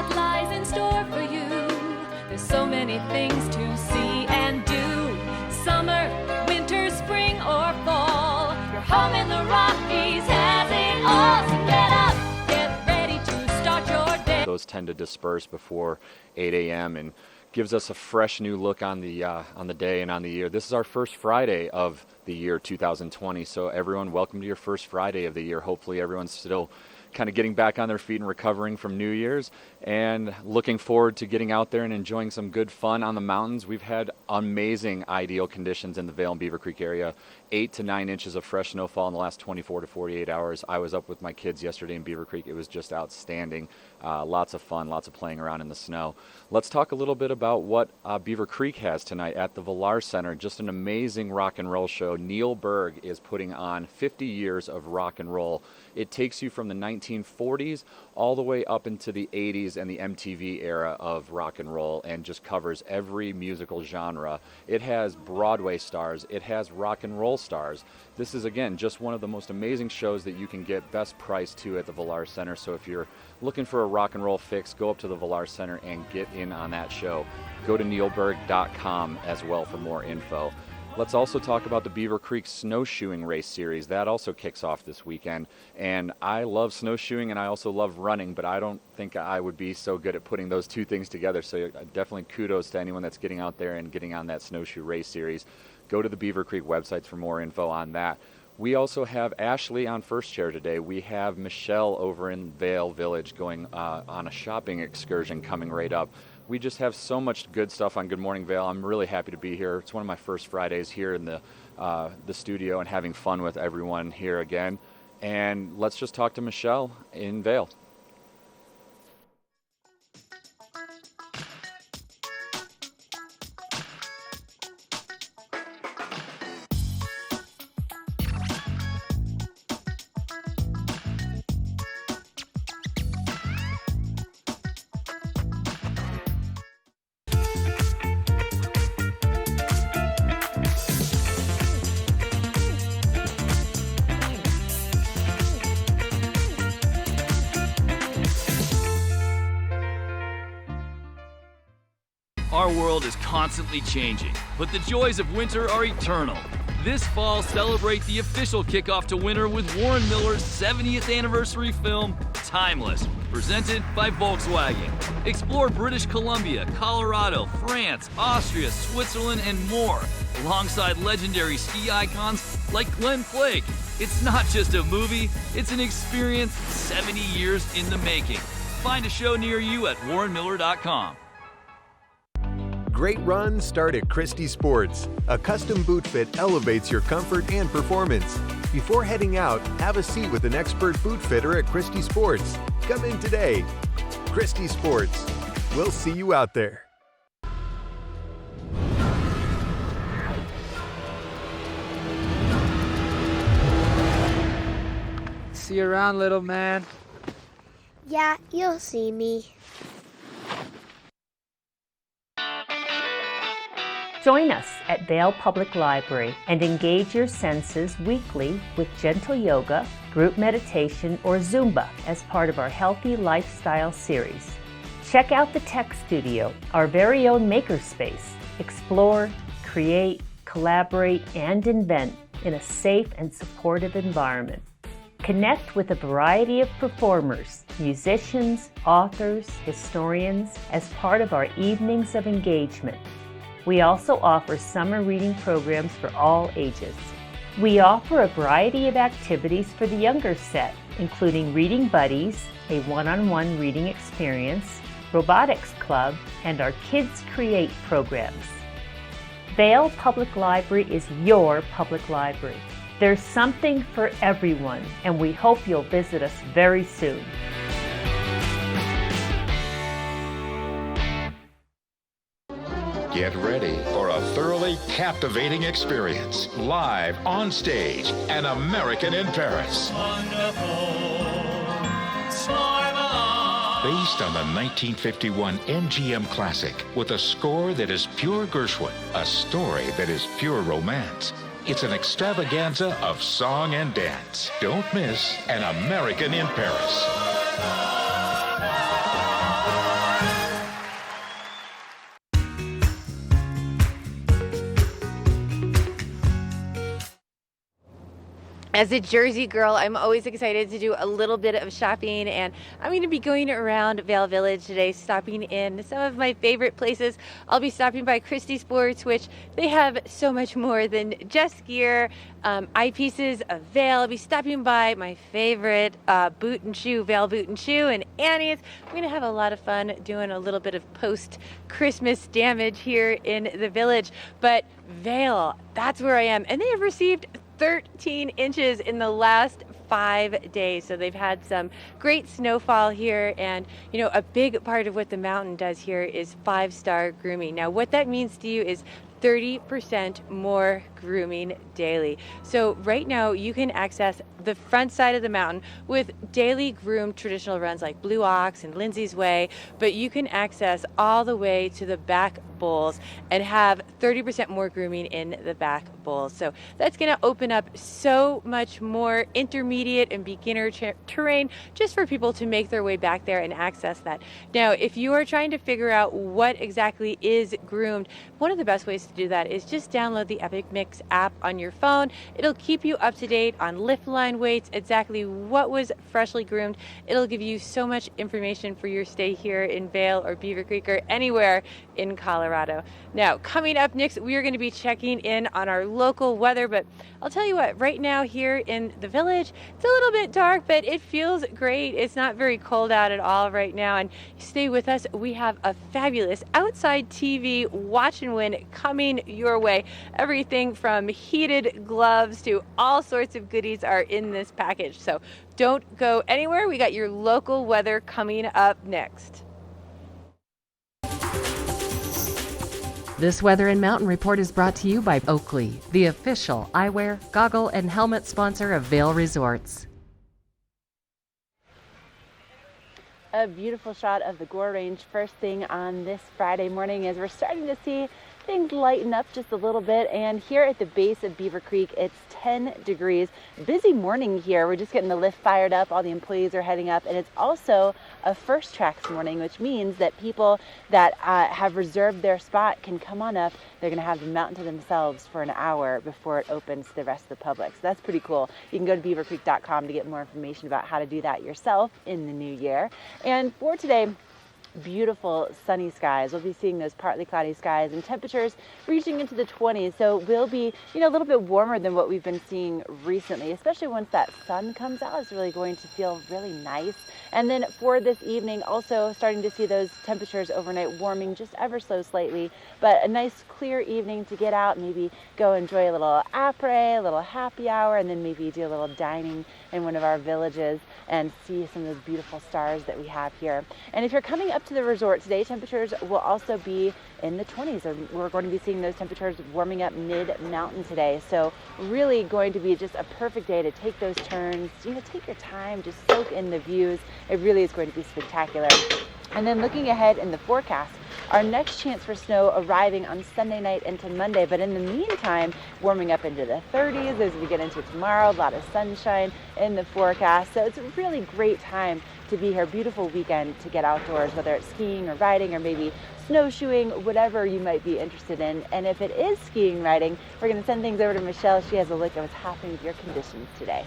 what lies in store for you. There's so many things to see and do. Summer, winter, spring, or fall. Your home in the Rockies has it all. So get up, get ready to start your day. Those tend to disperse before 8 a.m. and gives us a fresh new look on the day and on the year. This is our first Friday of the year 2020, so everyone, welcome to your first Friday of the year. Hopefully everyone's still kind of getting back on their feet and recovering from New Year's, and looking forward to getting out there and enjoying some good fun on the mountains. We've had amazing ideal conditions in the Vail and Beaver Creek area. 8 to 9 inches of fresh snowfall in the last 24 to 48 hours. I was up with my kids yesterday in Beaver Creek. It was just outstanding. Lots of fun, lots of playing around in the snow. Let's talk a little bit about what Beaver Creek has tonight at the Villar Center. Just an amazing rock and roll show. Neil Berg is putting on 50 years of rock and roll. It takes you from the 1940s all the way up into the 80s and the MTV era of rock and roll, and just covers every musical genre. It has Broadway stars. It has rock and roll stars. This is, again, just one of the most amazing shows that you can get best price to at the Villar Center. So if you're looking for a rock and roll fix, go up to the Villar Center and get in on that show. Go to neilberg.com as well for more info. Let's also talk about the Beaver Creek Snowshoeing Race Series. That also kicks off this weekend. And I love snowshoeing and I also love running, but I don't think I would be so good at putting those two things together. So definitely kudos to anyone that's getting out there and getting on that snowshoe race series. Go to the Beaver Creek websites for more info on that. We also have Ashley on first chair today. We have Michelle over in Vail Village going on a shopping excursion coming right up. We just have so much good stuff on Good Morning Vail. I'm really happy to be here. It's one of my first Fridays here in the studio and having fun with everyone here again. And let's just talk to Michelle in Vail. Our world is constantly changing, but the joys of winter are eternal. This fall, celebrate the official kickoff to winter with Warren Miller's 70th anniversary film, Timeless, presented by Volkswagen. Explore British Columbia, Colorado, France, Austria, Switzerland, and more, alongside legendary ski icons like Glenn Flake. It's not just a movie, it's an experience 70 years in the making. Find a show near you at warrenmiller.com. Great runs start at Christie Sports. A custom boot fit elevates your comfort and performance. Before heading out, have a seat with an expert boot fitter at Christie Sports. Come in today. Christie Sports. We'll see you out there. See you around, little man. Yeah, you'll see me. Join us at Vail Public Library and engage your senses weekly with gentle yoga, group meditation, or Zumba as part of our Healthy Lifestyle series. Check out the Tech Studio, our very own makerspace. Explore, create, collaborate, and invent in a safe and supportive environment. Connect with a variety of performers, musicians, authors, historians as part of our evenings of engagement. We also offer summer reading programs for all ages. We offer a variety of activities for the younger set, including Reading Buddies, a one-on-one reading experience, Robotics Club, and our Kids Create programs. Vail Public Library is your public library. There's something for everyone, and we hope you'll visit us very soon. Get ready for a thoroughly captivating experience. Live on stage, An American in Paris. Based on the 1951 MGM classic, with a score that is pure Gershwin, a story that is pure romance. It's an extravaganza of song and dance. Don't miss An American in Paris. As a Jersey girl, I'm always excited to do a little bit of shopping, and I'm going to be going around Vail Village today, stopping in some of my favorite places. I'll be stopping by Christie Sports, which they have so much more than just gear, eyepieces of Vail. I'll be stopping by my favorite boot and shoe, Vail Boot and Shoe, and Annie's. I'm going to have a lot of fun doing a little bit of post-Christmas damage here in the village. But Vail, that's where I am, and they have received 13 inches in the last 5 days. So they've had some great snowfall here, and you know, a big part of what the mountain does here is 5-star grooming. Now what that means to you is 30% more grooming daily. So right now you can access the front side of the mountain with daily groomed traditional runs like Blue Ox and Lindsay's Way, but you can access all the way to the back bowls and have 30% more grooming in the back bowls. So that's going to open up so much more intermediate and beginner terrain just for people to make their way back there and access that. Now, if you are trying to figure out what exactly is groomed, one of the best ways to do that is just download the Epic Mix app on your phone. It'll keep you up to date on lift line weights, exactly what was freshly groomed. It'll give you so much information for your stay here in Vail or Beaver Creek or anywhere in Colorado. Now, coming up next, we are going to be checking in on our local weather, but I'll tell you what, right now here in the village, it's a little bit dark, but it feels great. It's not very cold out at all right now, and stay with us. We have a fabulous outside TV watch and win coming your way. Everything from heated gloves to all sorts of goodies are in this package. So don't go anywhere. We got your local weather coming up next. This Weather and Mountain Report is brought to you by Oakley, the official eyewear, goggle, and helmet sponsor of Vail Resorts. A beautiful shot of the Gore Range first thing on this Friday morning as we're starting to see things lighten up just a little bit, and here at the base of Beaver Creek it's 10 degrees. Busy morning here. We're just getting the lift fired up. All the employees are heading up, and it's also a first tracks morning, which means that people that have reserved their spot can come on up. They're going to have the mountain to themselves for an hour before it opens to the rest of the public. So that's pretty cool. You can go to beavercreek.com to get more information about how to do that yourself in the new year. And for today, beautiful sunny skies. We'll be seeing those partly cloudy skies and temperatures reaching into the 20s. So we'll be, a little bit warmer than what we've been seeing recently, especially once that sun comes out. It's really going to feel really nice. And then for this evening, also starting to see those temperatures overnight warming just ever so slightly, but a nice clear evening to get out, maybe go enjoy a little après, a little happy hour, and then maybe do a little dining in one of our villages and see some of those beautiful stars that we have here. And if you're coming up to the resort today, temperatures will also be in the 20s. And we're going to be seeing those temperatures warming up mid-mountain today. So really going to be just a perfect day to take those turns, take your time, just soak in the views. It really is going to be spectacular. And then looking ahead in the forecast, our next chance for snow arriving on Sunday night into Monday. But in the meantime, warming up into the 30s as we get into tomorrow, a lot of sunshine in the forecast. So it's a really great time to be here. Beautiful weekend to get outdoors, whether it's skiing or riding or maybe snowshoeing, whatever you might be interested in. And if it is skiing, riding, we're going to send things over to Michelle. She has a look at what's happening with your conditions today.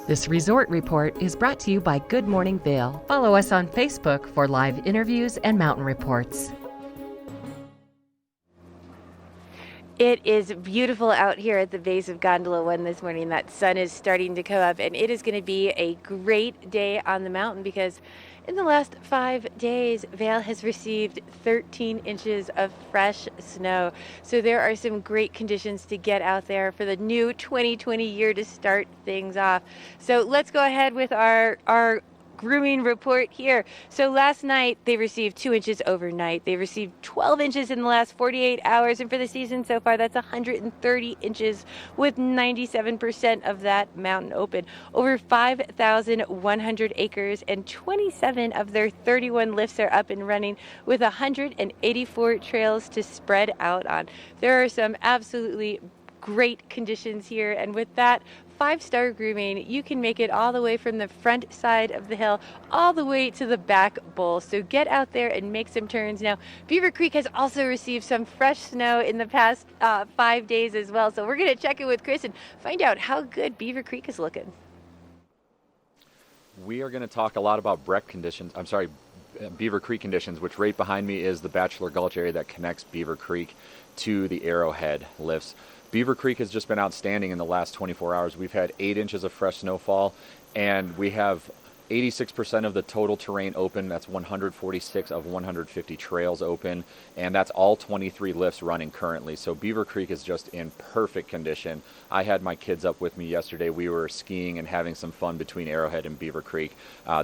This resort report is brought to you by Good Morning Vail. Follow us on Facebook for live interviews and mountain reports. It is beautiful out here at the base of Gondola 1 this morning. That sun is starting to come up, and it is going to be a great day on the mountain because in the last 5 days, Vail has received 13 inches of fresh snow. So there are some great conditions to get out there for the new 2020 year to start things off. So let's go ahead with our grooming report here. So last night they received 2 inches overnight. They received 12 inches in the last 48 hours, and for the season so far that's 130 inches with 97% of that mountain open. Over 5,100 acres and 27 of their 31 lifts are up and running with 184 trails to spread out on. There are some absolutely great conditions here, and with that, 5-star grooming. You can make it all the way from the front side of the hill all the way to the back bowl. So get out there and make some turns. Now, Beaver Creek has also received some fresh snow in the past 5 days as well. So we're going to check in with Chris and find out how good Beaver Creek is looking. We are going to talk a lot about Beaver Creek conditions, which right behind me is the Bachelor Gulch area that connects Beaver Creek to the Arrowhead lifts. Beaver Creek has just been outstanding in the last 24 hours. We've had 8 inches of fresh snowfall, and we have 86% of the total terrain open. That's 146 of 150 trails open, and that's all 23 lifts running currently. So Beaver Creek is just in perfect condition. I had my kids up with me yesterday. We were skiing and having some fun between Arrowhead and Beaver Creek.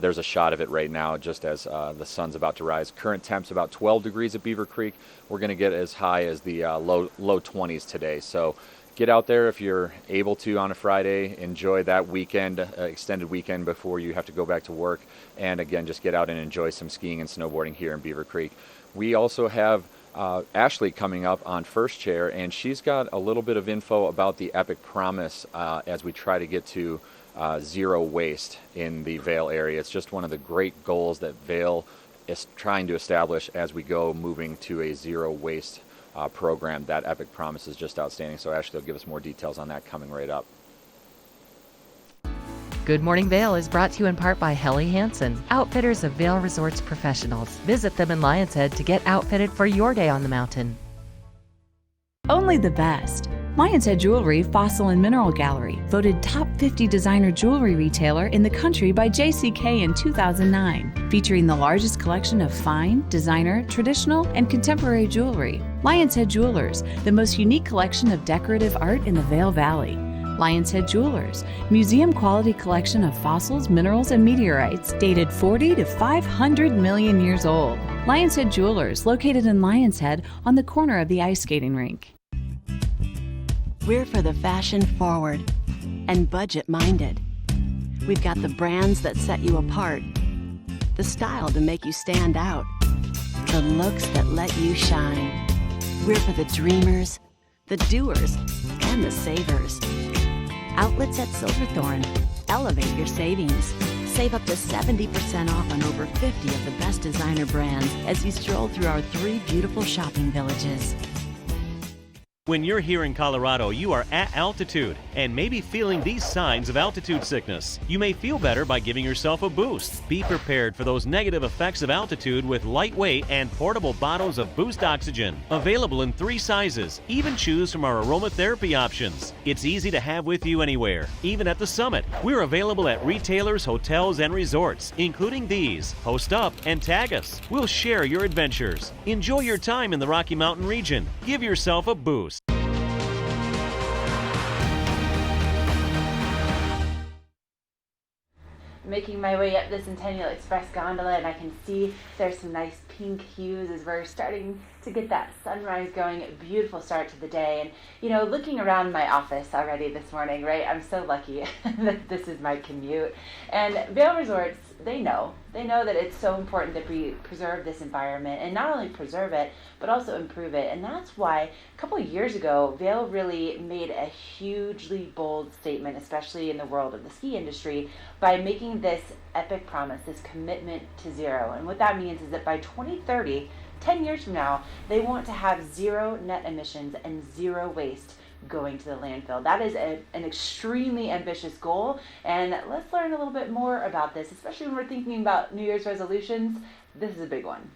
There's a shot of it right now just as the sun's about to rise. Current temps about 12 degrees at Beaver Creek. We're going to get as high as the low 20s today. So get out there if you're able to on a Friday. Enjoy that weekend, extended weekend before you have to go back to work. And again, just get out and enjoy some skiing and snowboarding here in Beaver Creek. We also have Ashley coming up on First Chair, and she's got a little bit of info about the Epic Promise as we try to get to zero waste in the Vail area. It's just one of the great goals that Vail is trying to establish as we go moving to a zero waste program. That Epic Promise is just outstanding. So Ashley will give us more details on that coming right up. Good Morning Vail is brought to you in part by Helly Hansen, outfitters of Vail Resorts professionals. Visit them in Lion's Head to get outfitted for your day on the mountain. Only the best. Lion's Head Jewelry Fossil and Mineral Gallery, voted top 50 designer jewelry retailer in the country by JCK in 2009, featuring the largest collection of fine, designer, traditional, and contemporary jewelry. Lion's Head Jewelers, the most unique collection of decorative art in the Vail Valley. Lion's Head Jewelers, museum-quality collection of fossils, minerals, and meteorites dated 40 to 500 million years old. Lion's Head Jewelers, located in Lion's Head on the corner of the ice skating rink. We're for the fashion forward and budget-minded. We've got the brands that set you apart, the style to make you stand out, the looks that let you shine. We're for the dreamers, the doers, and the savers. Outlets at Silverthorne. Elevate your savings. Save up to 70% off on over 50 of the best designer brands as you stroll through our 3 beautiful shopping villages. When you're here in Colorado, you are at altitude and maybe feeling these signs of altitude sickness. You may feel better by giving yourself a boost. Be prepared for those negative effects of altitude with lightweight and portable bottles of Boost Oxygen. Available in 3 sizes. Even choose from our aromatherapy options. It's easy to have with you anywhere, even at the summit. We're available at retailers, hotels, and resorts, including these. Post up and tag us. We'll share your adventures. Enjoy your time in the Rocky Mountain region. Give yourself a boost. Making my way up the Centennial Express gondola, and I can see there's some nice pink hues as we're starting to get that sunrise going. A beautiful start to the day. And you know, looking around my office already this morning, right, I'm so lucky that this is my commute. And Vail Resorts, they know that it's so important to preserve this environment, and not only preserve it but also improve it. And that's why a couple of years ago Vail really made a hugely bold statement, especially in the world of the ski industry, by making this epic promise, this commitment to zero. And what that means is that by 2030, 10 years from now, they want to have zero net emissions and zero waste going to the landfill. That is an extremely ambitious goal, and let's learn a little bit more about this, especially when we're thinking about New Year's resolutions. This is a big one.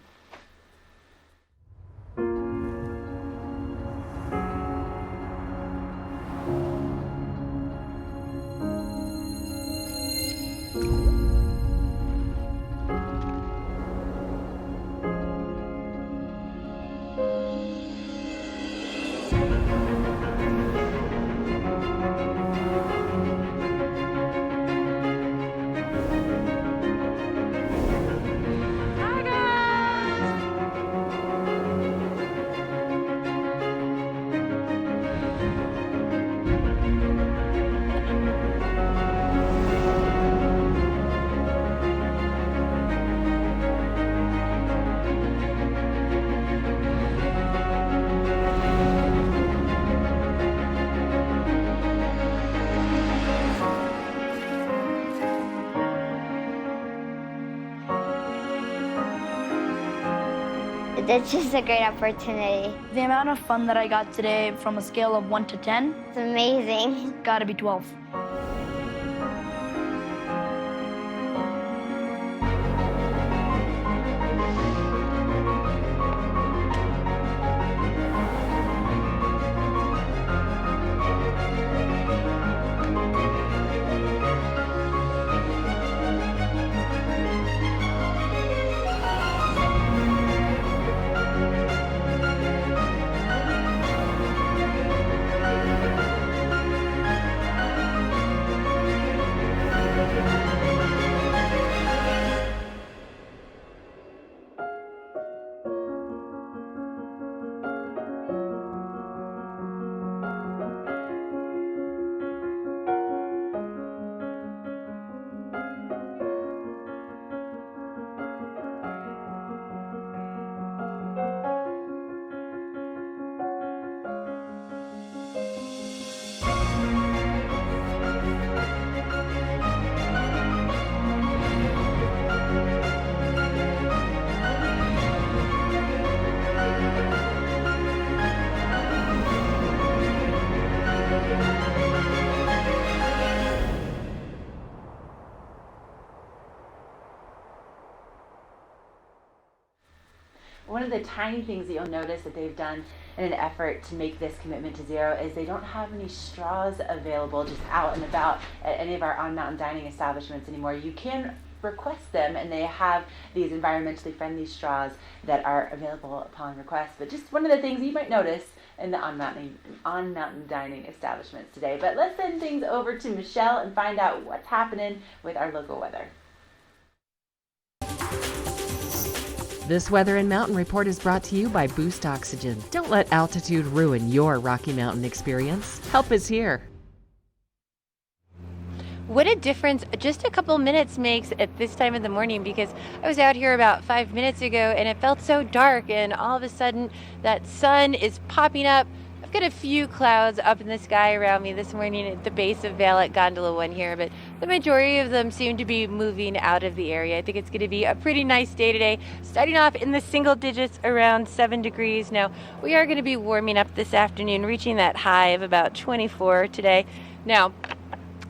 It's just a great opportunity. The amount of fun that I got today from a scale of 1 to 10, It's amazing. gotta be 12. One of the tiny things that you'll notice that they've done in an effort to make this commitment to zero is they don't have any straws available just out and about at any of our on-mountain dining establishments anymore. You can request them, and they have these environmentally friendly straws that are available upon request. But just one of the things you might notice in the on-mountain dining establishments today. But let's send things over to Michelle and find out what's happening with our local weather. This Weather and Mountain Report is brought to you by Boost Oxygen. Don't let altitude ruin your Rocky Mountain experience. Help is here. What a difference just a couple minutes makes at this time of the morning, because I was out here about 5 minutes ago and it felt so dark, and all of a sudden that sun is popping up. I've got a few clouds up in the sky around me this morning at the base of Vail at Gondola 1 here, but the majority of them seem to be moving out of the area. I think it's going to be a pretty nice day today, starting off in the single digits around 7 degrees. Now, we are going to be warming up this afternoon, reaching that high of about 24 today. Now,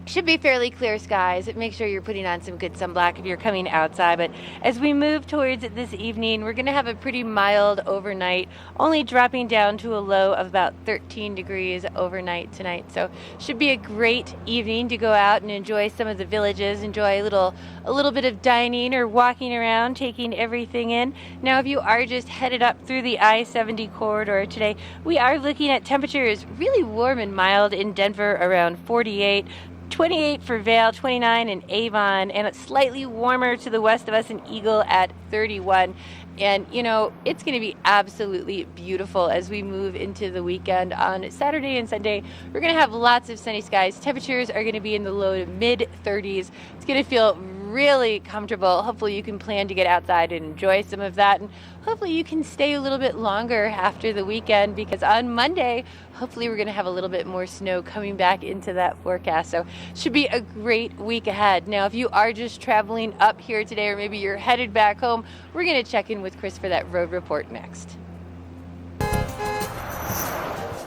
should be fairly clear skies. Make sure you're putting on some good sunblock if you're coming outside. But as we move towards it this evening, we're going to have a pretty mild overnight, only dropping down to a low of about 13 degrees overnight tonight. So should be a great evening to go out and enjoy some of the villages, enjoy a little bit of dining or walking around, taking everything in. Now, if you are just headed up through the I-70 corridor today, we are looking at temperatures really warm and mild in Denver, around 48. 28 for Vail, 29 in Avon, and it's slightly warmer to the west of us in Eagle at 31. And, you know, it's going to be absolutely beautiful as we move into the weekend. On Saturday and Sunday, we're going to have lots of sunny skies. Temperatures are going to be in the low to mid 30s. It's going to feel really comfortable. Hopefully you can plan to get outside and enjoy some of that. And hopefully you can stay a little bit longer after the weekend, because on Monday, hopefully we're going to have a little bit more snow coming back into that forecast. So should be a great week ahead. Now, if you are just traveling up here today, or maybe you're headed back home, we're going to check in with Chris for that road report next.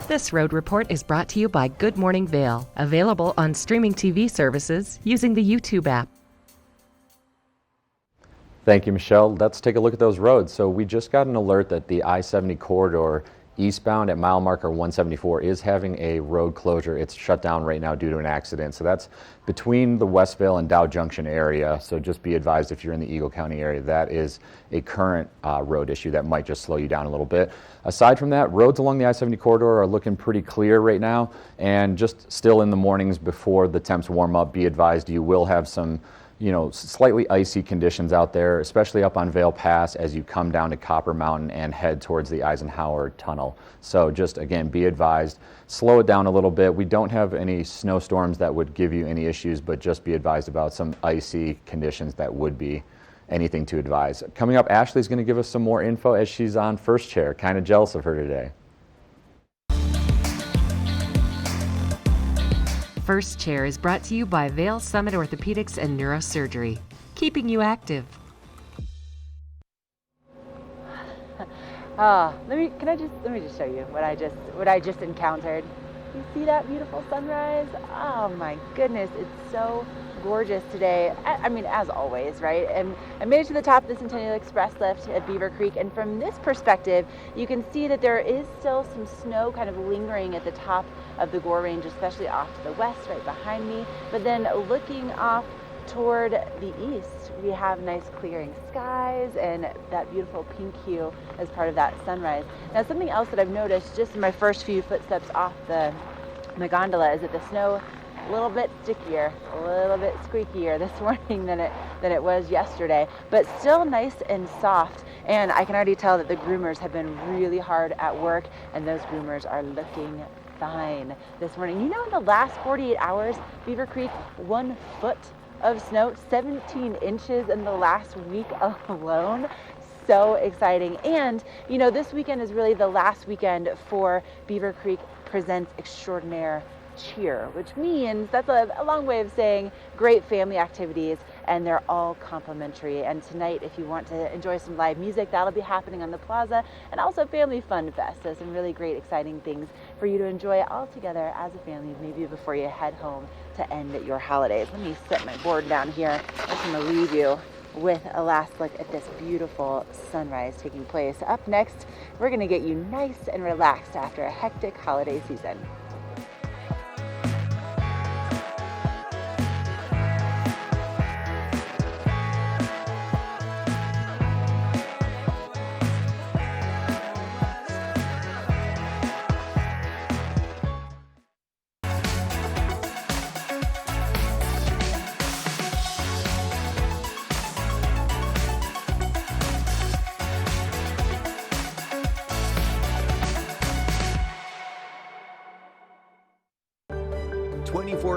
This road report is brought to you by Good Morning Vail, available on streaming TV services using the YouTube app. Thank you, Michelle. Let's take a look at those roads. So we just got an alert that the I-70 corridor eastbound at mile marker 174 is having a road closure. It's shut down right now due to an accident. So that's between the Westvale and Dow Junction area. So just be advised if you're in the Eagle County area, that is a current road issue that might just slow you down a little bit. Aside from that, roads along the I-70 corridor are looking pretty clear right now, and just still in the mornings before the temps warm up, be advised you will have some slightly icy conditions out there, especially up on Vail Pass as you come down to Copper Mountain and head towards the Eisenhower Tunnel. So just again, be advised, slow it down a little bit. We don't have any snowstorms that would give you any issues, but just be advised about some icy conditions that would be anything to advise. Coming up, Ashley's going to give us some more info as she's on first chair. Kind of jealous of her today. First Chair is brought to you by Vail Summit Orthopedics and Neurosurgery, keeping you active. Let me just show you what I just encountered. You see that beautiful sunrise? Oh my goodness, it's so gorgeous today. I mean, as always, right? And I made it to the top of the Centennial Express lift at Beaver Creek, and from this perspective, you can see that there is still some snow kind of lingering at the top of the Gore Range, especially off to the west, right behind me. But then looking off toward the east, we have nice clearing skies and that beautiful pink hue as part of that sunrise. Now, something else that I've noticed just in my first few footsteps off the gondola is that the snow a little bit stickier, a little bit squeakier this morning than it was yesterday, but still nice and soft. And I can already tell that the groomers have been really hard at work, and those groomers are looking fine this morning. You know, in the last 48 hours, Beaver Creek, 1 foot of snow, 17 inches in the last week alone. So exciting. And you know, this weekend is really the last weekend for Beaver Creek Presents Extraordinaire Cheer, which means that's a long way of saying great family activities, and they're all complimentary. And tonight, if you want to enjoy some live music, that'll be happening on the plaza, and also Family Fun Fest. So some really great, exciting things for you to enjoy all together as a family, maybe before you head home to end your holidays. Let me set my board down here. I'm just going to leave you with a last look at this beautiful sunrise taking place. Up next, we're going to get you nice and relaxed after a hectic holiday season.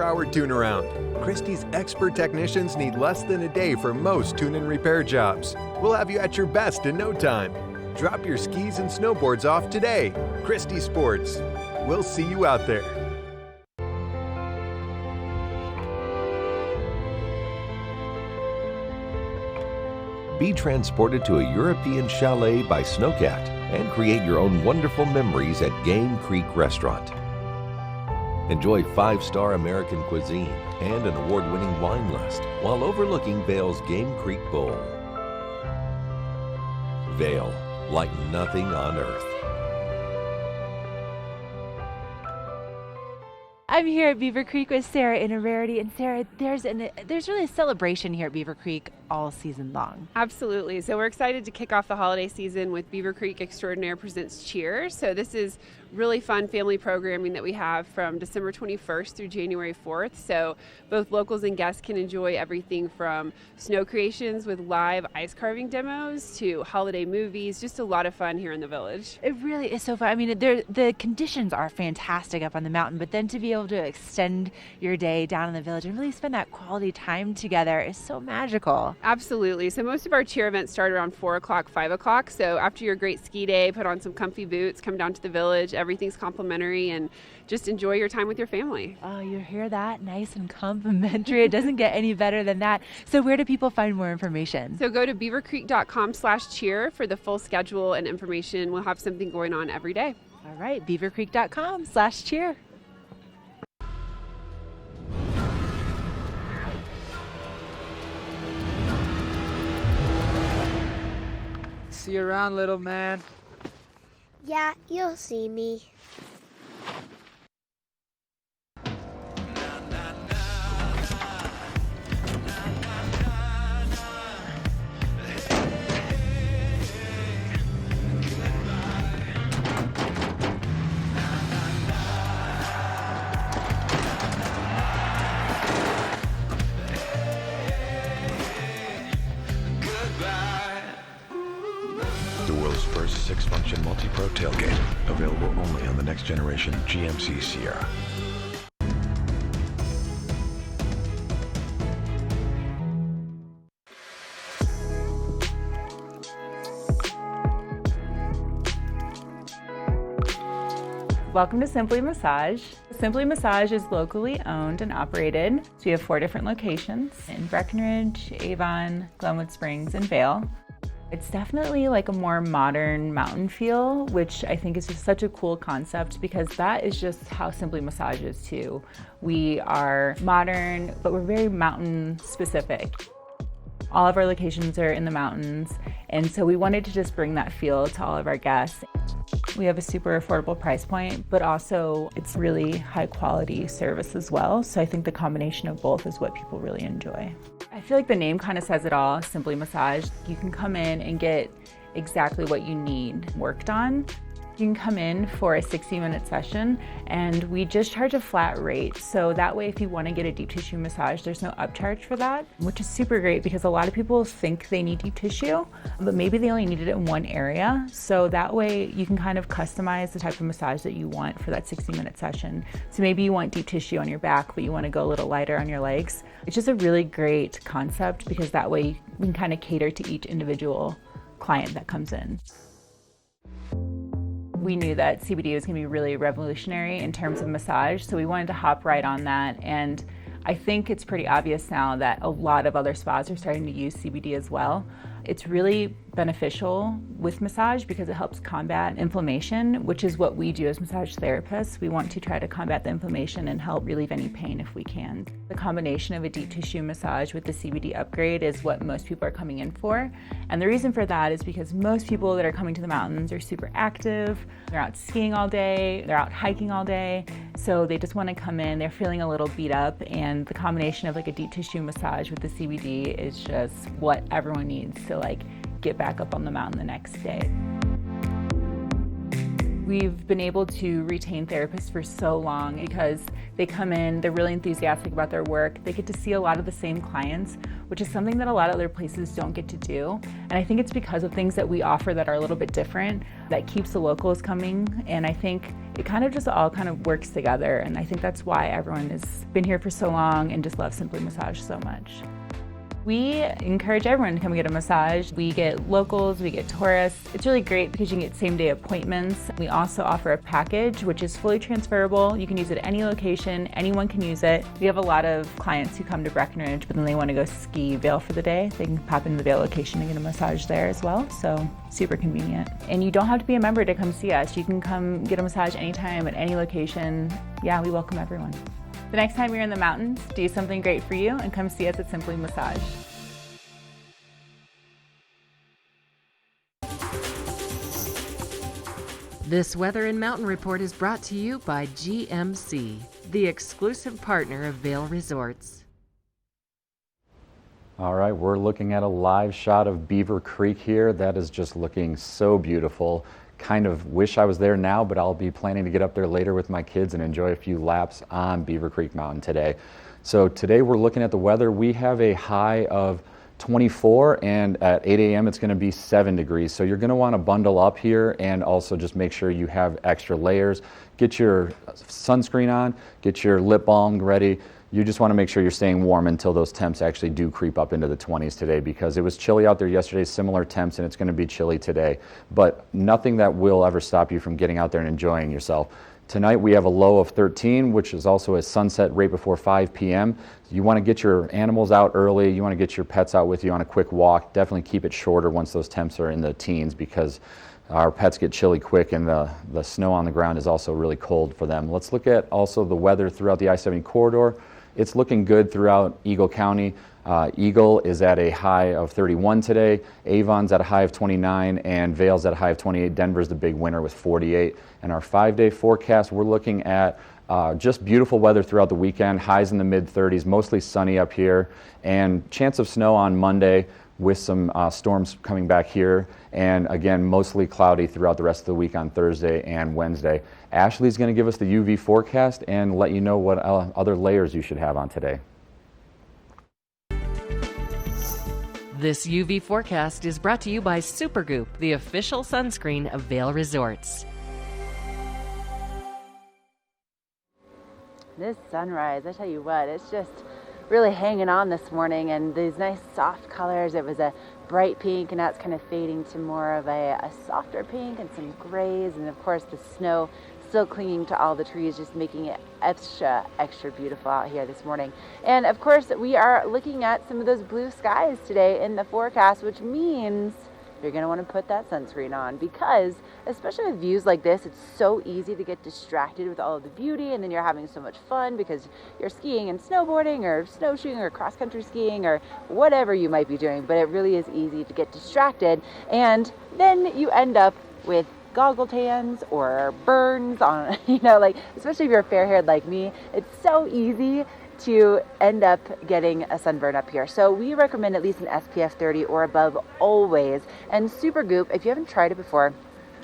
Hour tune around. Christie's expert technicians need less than a day for most tune and repair jobs. We'll have you at your best in no time. Drop your skis and snowboards off today. Christie Sports. We'll see you out there. Be transported to a European chalet by Snowcat and create your own wonderful memories at Game Creek Restaurant. Enjoy 5-star American cuisine and an award-winning wine list while overlooking Vail's Game Creek Bowl. Vail, like nothing on earth. I'm here at Beaver Creek with Sarah in a Rarity, and Sarah, there's really a celebration here at Beaver Creek all season long. Absolutely. So we're excited to kick off the holiday season with Beaver Creek Extraordinaire Presents Cheer. So this is really fun family programming that we have from December 21st through January 4th. So both locals and guests can enjoy everything from snow creations with live ice carving demos to holiday movies. Just a lot of fun here in the village. It really is so fun. I mean, the conditions are fantastic up on the mountain, but then to be able to extend your day down in the village and really spend that quality time together is so magical. Absolutely. So most of our cheer events start around 4 o'clock, 5 o'clock. So after your great ski day, put on some comfy boots, come down to the village. Everything's complimentary, and just enjoy your time with your family. Oh, you hear that? Nice and complimentary. It doesn't get any better than that. So where do people find more information? So go to beavercreek.com/cheer for the full schedule and information. We'll have something going on every day. All right, beavercreek.com/cheer. See you around, little man. Yeah, you'll see me. The world's first 6-function multi-pro tailgate, available only on the next generation GMC Sierra. Welcome to Simply Massage. Simply Massage is locally owned and operated. So we have 4 different locations in Breckenridge, Avon, Glenwood Springs, and Vail. It's definitely like a more modern mountain feel, which I think is just such a cool concept because that is just how Simply Massage is too. We are modern, but we're very mountain specific. All of our locations are in the mountains, and so we wanted to just bring that feel to all of our guests. We have a super affordable price point, but also it's really high quality service as well. So I think the combination of both is what people really enjoy. I feel like the name kind of says it all, Simply Massage. You can come in and get exactly what you need worked on. You can come in for a 60-minute session and we just charge a flat rate. So that way, if you want to get a deep tissue massage, there's no upcharge for that, which is super great because a lot of people think they need deep tissue, but maybe they only need it in one area. So that way you can kind of customize the type of massage that you want for that 60-minute session. So maybe you want deep tissue on your back, but you want to go a little lighter on your legs. It's just a really great concept because that way we can kind of cater to each individual client that comes in. We knew that CBD was going to be really revolutionary in terms of massage, so we wanted to hop right on that. And I think it's pretty obvious now that a lot of other spas are starting to use CBD as well. It's really beneficial with massage because it helps combat inflammation, which is what we do as massage therapists. We want to try to combat the inflammation and help relieve any pain if we can. The combination of a deep tissue massage with the CBD upgrade is what most people are coming in for. And the reason for that is because most people that are coming to the mountains are super active. They're out skiing all day, they're out hiking all day. So they just want to come in, they're feeling a little beat up, and the combination of like a deep tissue massage with the CBD is just what everyone needs to like get back up on the mountain the next day. We've been able to retain therapists for so long because they come in, they're really enthusiastic about their work. They get to see a lot of the same clients, which is something that a lot of other places don't get to do. And I think it's because of things that we offer that are a little bit different that keeps the locals coming. And I think it kind of just all kind of works together. And I think that's why everyone has been here for so long and just loves Simply Massage so much. We encourage everyone to come get a massage. We get locals, we get tourists. It's really great because you can get same-day appointments. We also offer a package which is fully transferable. You can use it at any location, anyone can use it. We have a lot of clients who come to Breckenridge but then they want to go ski Vail for the day. They can pop into the Vail location and get a massage there as well, so super convenient. And you don't have to be a member to come see us. You can come get a massage anytime at any location. Yeah, we welcome everyone. The next time you're in the mountains, do something great for you and come see us at Simply Massage. This Weather and Mountain Report is brought to you by GMC, the exclusive partner of Vail Resorts. All right, we're looking at a live shot of Beaver Creek here. That is just looking so beautiful. Kind of wish I was there now, but I'll be planning to get up there later with my kids and enjoy a few laps on Beaver Creek Mountain today. So today we're looking at the weather. We have a high of 24 and at 8 a.m. it's going to be 7 degrees. So you're going to want to bundle up here and also just make sure you have extra layers. Get your sunscreen on, get your lip balm ready. You just want to make sure you're staying warm until those temps actually do creep up into the 20s today because it was chilly out there yesterday, similar temps, and it's going to be chilly today. But nothing that will ever stop you from getting out there and enjoying yourself. Tonight we have a low of 13, which is also a sunset right before 5 p.m. You want to get your animals out early. You want to get your pets out with you on a quick walk. Definitely keep it shorter once those temps are in the teens because our pets get chilly quick and the snow on the ground is also really cold for them. Let's look at also the weather throughout the I-70 corridor. It's looking good throughout Eagle County. Eagle is at a high of 31 today. Avon's at a high of 29 and Vail's at a high of 28. Denver's the big winner with 48. And our 5-day forecast, we're looking at just beautiful weather throughout the weekend. Highs in the mid-30s, mostly sunny up here. And chance of snow on Monday with some storms coming back here. And again, mostly cloudy throughout the rest of the week on Thursday and Wednesday. Ashley's going to give us the UV forecast and let you know what other layers you should have on today. This UV forecast is brought to you by Supergoop, the official sunscreen of Vail Resorts. This sunrise, I tell you what, it's just really hanging on this morning, and these nice soft colors. It was a bright pink and now it's kind of fading to more of a softer pink and some grays, and of course the snow still clinging to all the trees, just making it extra beautiful out here this morning. And of course we are looking at some of those blue skies today in the forecast, which means you're going to want to put that sunscreen on, because especially with views like this, it's so easy to get distracted with all of the beauty, and then you're having so much fun because you're skiing and snowboarding or snowshoeing or cross-country skiing or whatever you might be doing, but it really is easy to get distracted, and then you end up with goggle tans or burns on, like, especially if you're fair-haired like me, it's so easy to end up getting a sunburn up here. So we recommend at least an SPF 30 or above always. And Supergoop, if you haven't tried it before,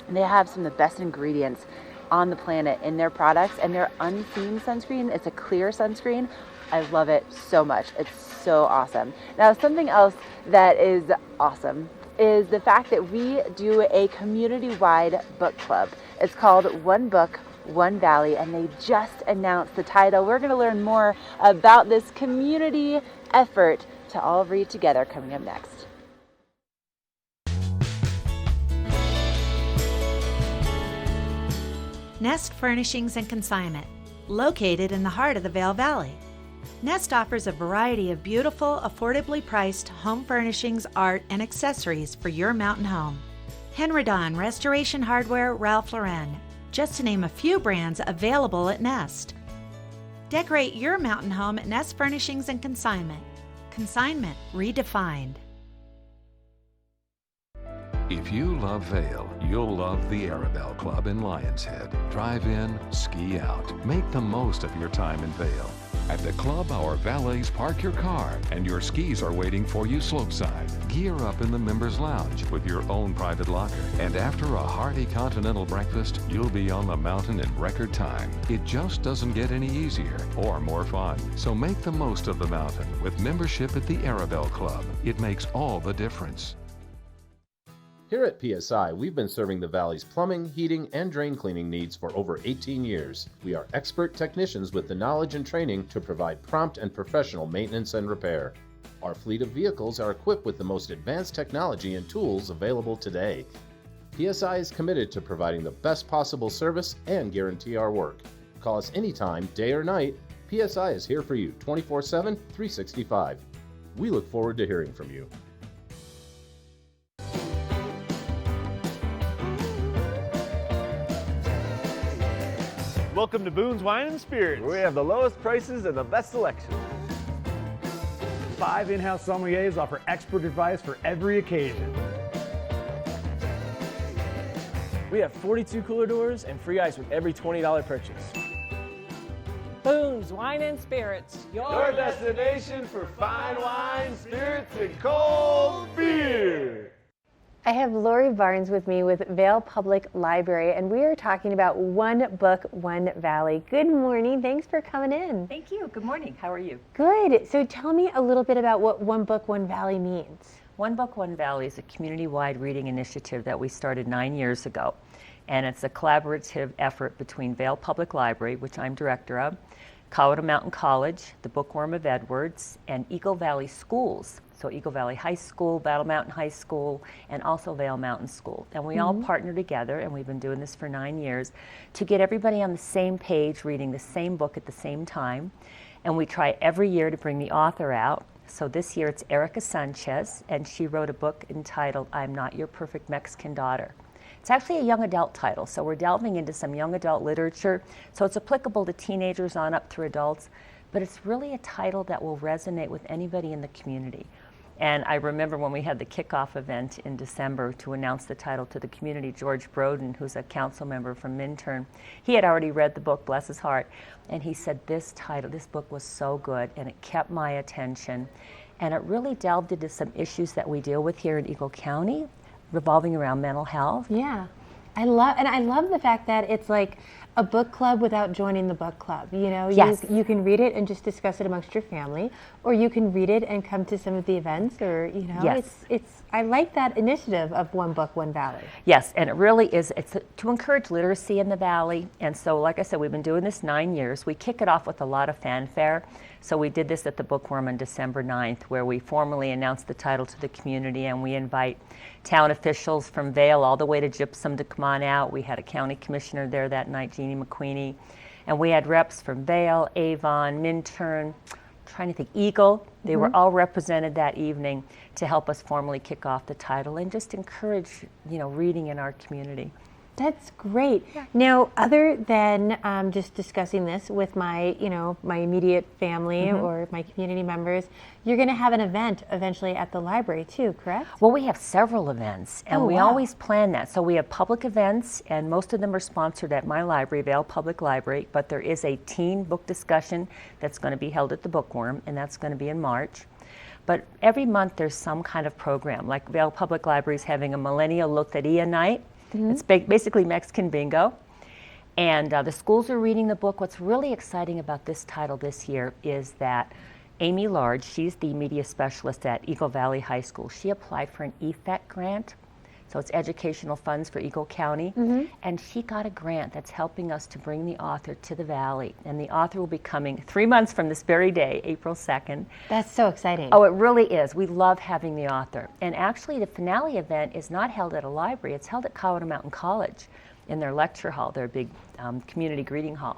they have some of the best ingredients on the planet in their products, and their unseen sunscreen, it's a clear sunscreen. I love it so much. It's so awesome. Now, something else that is awesome is the fact that we do a community-wide book club. It's called One Book, One Valley, and they just announced the title. We're going to learn more about this community effort to all read together coming up next. Nest Furnishings and Consignment, located in the heart of the Vail Valley. Nest offers a variety of beautiful, affordably priced home furnishings, art, and accessories for your mountain home. Henredon, Restoration Hardware, Ralph Lauren, just to name a few brands available at Nest. Decorate your mountain home at Nest Furnishings and Consignment. Consignment redefined. If you love Vail, you'll love the Arabelle Club in Lions Head. Drive in, ski out. Make the most of your time in Vail. At the club, our valets park your car and your skis are waiting for you slopeside. Gear up in the members lounge with your own private locker. And after a hearty continental breakfast, you'll be on the mountain in record time. It just doesn't get any easier or more fun. So make the most of the mountain with membership at the Arabelle Club. It makes all the difference. Here at PSI, we've been serving the Valley's plumbing, heating, and drain cleaning needs for over 18 years. We are expert technicians with the knowledge and training to provide prompt and professional maintenance and repair. Our fleet of vehicles are equipped with the most advanced technology and tools available today. PSI is committed to providing the best possible service and guarantee our work. Call us anytime, day or night. PSI is here for you 24/7, 365. We look forward to hearing from you. Welcome to Boone's Wine and Spirits. We have the lowest prices and the best selection. 5 in-house sommeliers offer expert advice for every occasion. We have 42 cooler doors and free ice with every $20 purchase. Boone's Wine and Spirits. Your destination for fine wine, spirits, and cold beer. I have Lori Barnes with me with Vail Public Library, and we are talking about One Book, One Valley. Good morning. Thanks for coming in. Thank you. Good morning. How are you? Good. So tell me a little bit about what One Book, One Valley means. One Book, One Valley is a community-wide reading initiative that we started 9 years ago. And it's a collaborative effort between Vail Public Library, which I'm director of, Colorado Mountain College, the Bookworm of Edwards, and Eagle Valley Schools. So Eagle Valley High School, Battle Mountain High School, and also Vail Mountain School. And we all partner together, and we've been doing this for 9 years, to get everybody on the same page, reading the same book at the same time. And we try every year to bring the author out. So this year it's Erica Sanchez, and she wrote a book entitled I'm Not Your Perfect Mexican Daughter. It's actually a young adult title, so we're delving into some young adult literature. So it's applicable to teenagers on up through adults, but it's really a title that will resonate with anybody in the community. And I remember when we had the kickoff event in December to announce the title to the community, George Broden, who's a council member from Minturn, he had already read the book, bless his heart, and he said this book was so good, and it kept my attention. And it really delved into some issues that we deal with here in Eagle County, revolving around mental health. Yeah. I love the fact that it's like a book club without joining the book club. You know, Yes. you can read it and just discuss it amongst your family, or you can read it and come to some of the events, or Yes. I like that initiative of One Book, One Valley. Yes, and it really is, it's to encourage literacy in the Valley. And so, like I said, we've been doing this 9 years. We kick it off with a lot of fanfare. So we did this at the Bookworm on December 9th, where we formally announced the title to the community, and we invite town officials from Vail all the way to Gypsum to come on out. We had a county commissioner there that night, Jeannie McQueenie, and we had reps from Vail, Avon, Minturn, trying to think, Eagle. They were Mhm. all represented that evening to help us formally kick off the title and just encourage, reading in our community. That's great. Now, other than just discussing this with my, my immediate family Mhm. or my community members, you're going to have an event eventually at the library too, correct? Well, we have several events, and Oh, we wow. always plan that. So we have public events, and most of them are sponsored at my library, Vail Public Library, but there is a teen book discussion that's going to be held at the Bookworm, and that's going to be in March. But every month there's some kind of program, like Vail Public Library is having a Millennial Loteria Night. It's basically Mexican bingo. And the schools are reading the book. What's really exciting about this title this year is that Amy Large, she's the media specialist at Eagle Valley High School. She applied for an EFEC grant, so it's educational funds for Eagle County, and she got a grant that's helping us to bring the author to the Valley. And the author will be coming 3 months from this very day, April 2nd. That's so exciting. Oh, it really is. We love having the author. And actually, the finale event is not held at a library. It's held at Colorado Mountain College in their lecture hall, their big community greeting hall.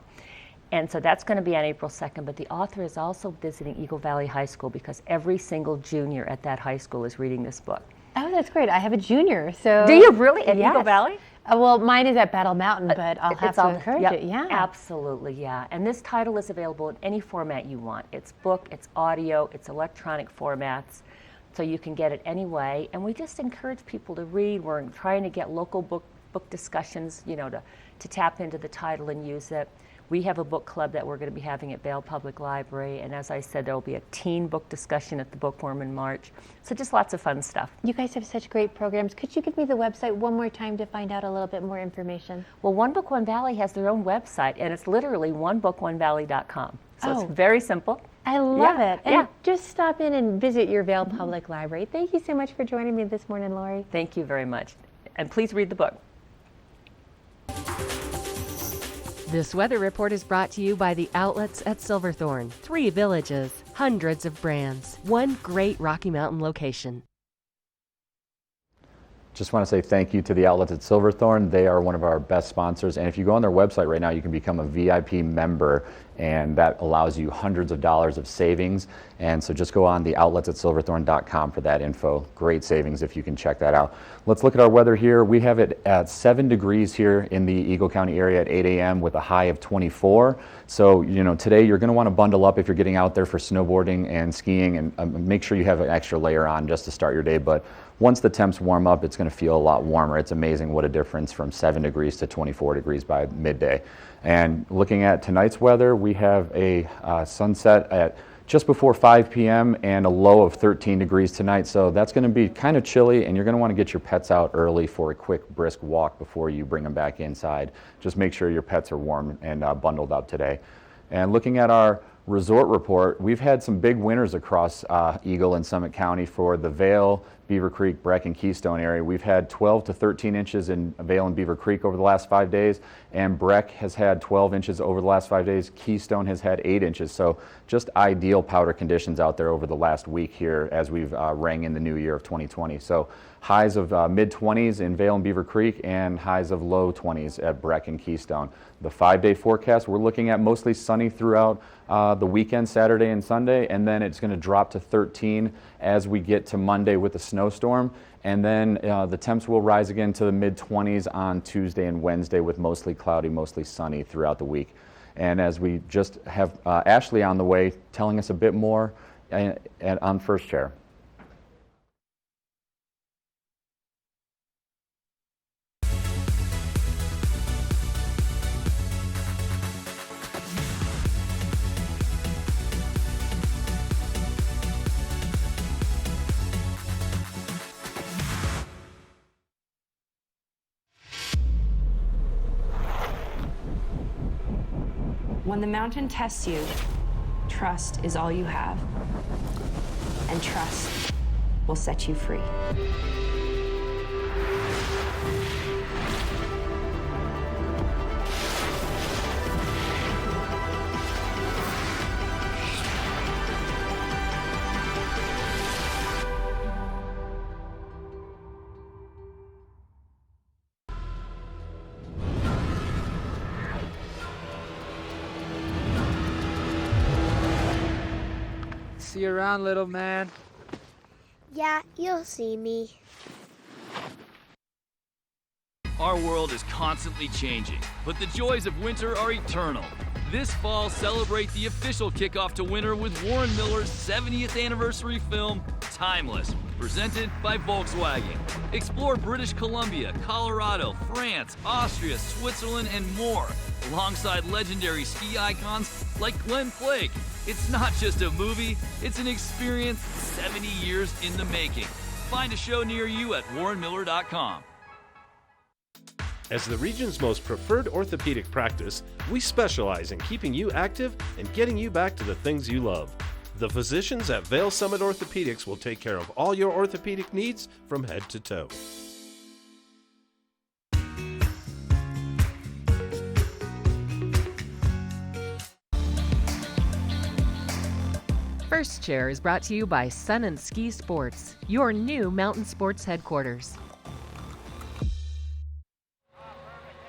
And so that's going to be on April 2nd, but the author is also visiting Eagle Valley High School because every single junior at that high school is reading this book. Oh, that's great. I have a junior, so. Do you really? At Yes. Eagle Valley? Well, mine is at Battle Mountain, but I'll have It's to all- encourage yep, it. Yeah. Absolutely, yeah. And this title is available in any format you want. It's book, it's audio, it's electronic formats, so you can get it any way. And we just encourage people to read. We're trying to get local book discussions, to tap into the title and use it. We have a book club that we're going to be having at Vail Public Library, and as I said, there will be a teen book discussion at the Bookworm in March. So just lots of fun stuff. You guys have such great programs. Could you give me the website one more time to find out a little bit more information? Well, One Book One Valley has their own website, and it's literally onebookonevalley.com. So Oh. it's very simple. I love Yeah, it. And yeah. just stop in and visit your Vail Public Library. Thank you so much for joining me this morning, Lori. Thank you very much. And please read the book. This weather report is brought to you by the outlets at Silverthorne. 3 villages, hundreds of brands, one great Rocky Mountain location. Just want to say thank you to the outlets at Silverthorne. They are one of our best sponsors, and if you go on their website right now, you can become a VIP member, and that allows you hundreds of dollars of savings. And so just go on the outlets at silverthorne.com for that info. Great savings if you can check that out. Let's look at our weather here. We have it at 7 degrees here in the Eagle County area at 8 a.m. with a high of 24. So, today you're going to want to bundle up if you're getting out there for snowboarding and skiing, and make sure you have an extra layer on just to start your day. But once the temps warm up, it's going to feel a lot warmer. It's amazing what a difference from 7 degrees to 24 degrees by midday. And looking at tonight's weather, we have a sunset at just before 5 p.m. and a low of 13 degrees tonight. So that's going to be kind of chilly, and you're going to want to get your pets out early for a quick brisk walk before you bring them back inside. Just make sure your pets are warm and bundled up today. And looking at our resort report, we've had some big winners across Eagle and Summit County for the Vail, Beaver Creek, Breck, and Keystone area. We've had 12 to 13 inches in Vail and Beaver Creek over the last 5 days, and Breck has had 12 inches over the last 5 days. Keystone has had 8 inches. So just ideal powder conditions out there over the last week here as we've rang in the new year of 2020. So highs of mid-20s in Vail and Beaver Creek and highs of low 20s at Breck and Keystone. The 5-day forecast, we're looking at mostly sunny throughout the weekend, Saturday and Sunday, and then it's going to drop to 13 as we get to Monday with a snowstorm. And then the temps will rise again to the mid-20s on Tuesday and Wednesday with mostly cloudy, mostly sunny throughout the week. And as we just have Ashley on the way telling us a bit more on First Chair. When the mountain tests you, trust is all you have. And trust will set you free. See you around, little man. Yeah, you'll see me. Our world is constantly changing, but the joys of winter are eternal. This fall, celebrate the official kickoff to winter with Warren Miller's 70th anniversary film, Timeless, presented by Volkswagen. Explore British Columbia, Colorado, France, Austria, Switzerland, and more, alongside legendary ski icons like Glenn Flake. It's not just a movie, it's an experience 70 years in the making. Find a show near you at warrenmiller.com. As the region's most preferred orthopedic practice, we specialize in keeping you active and getting you back to the things you love. The physicians at Vail Summit Orthopedics will take care of all your orthopedic needs from head to toe. First Chair is brought to you by Sun and Ski Sports, your new mountain sports headquarters.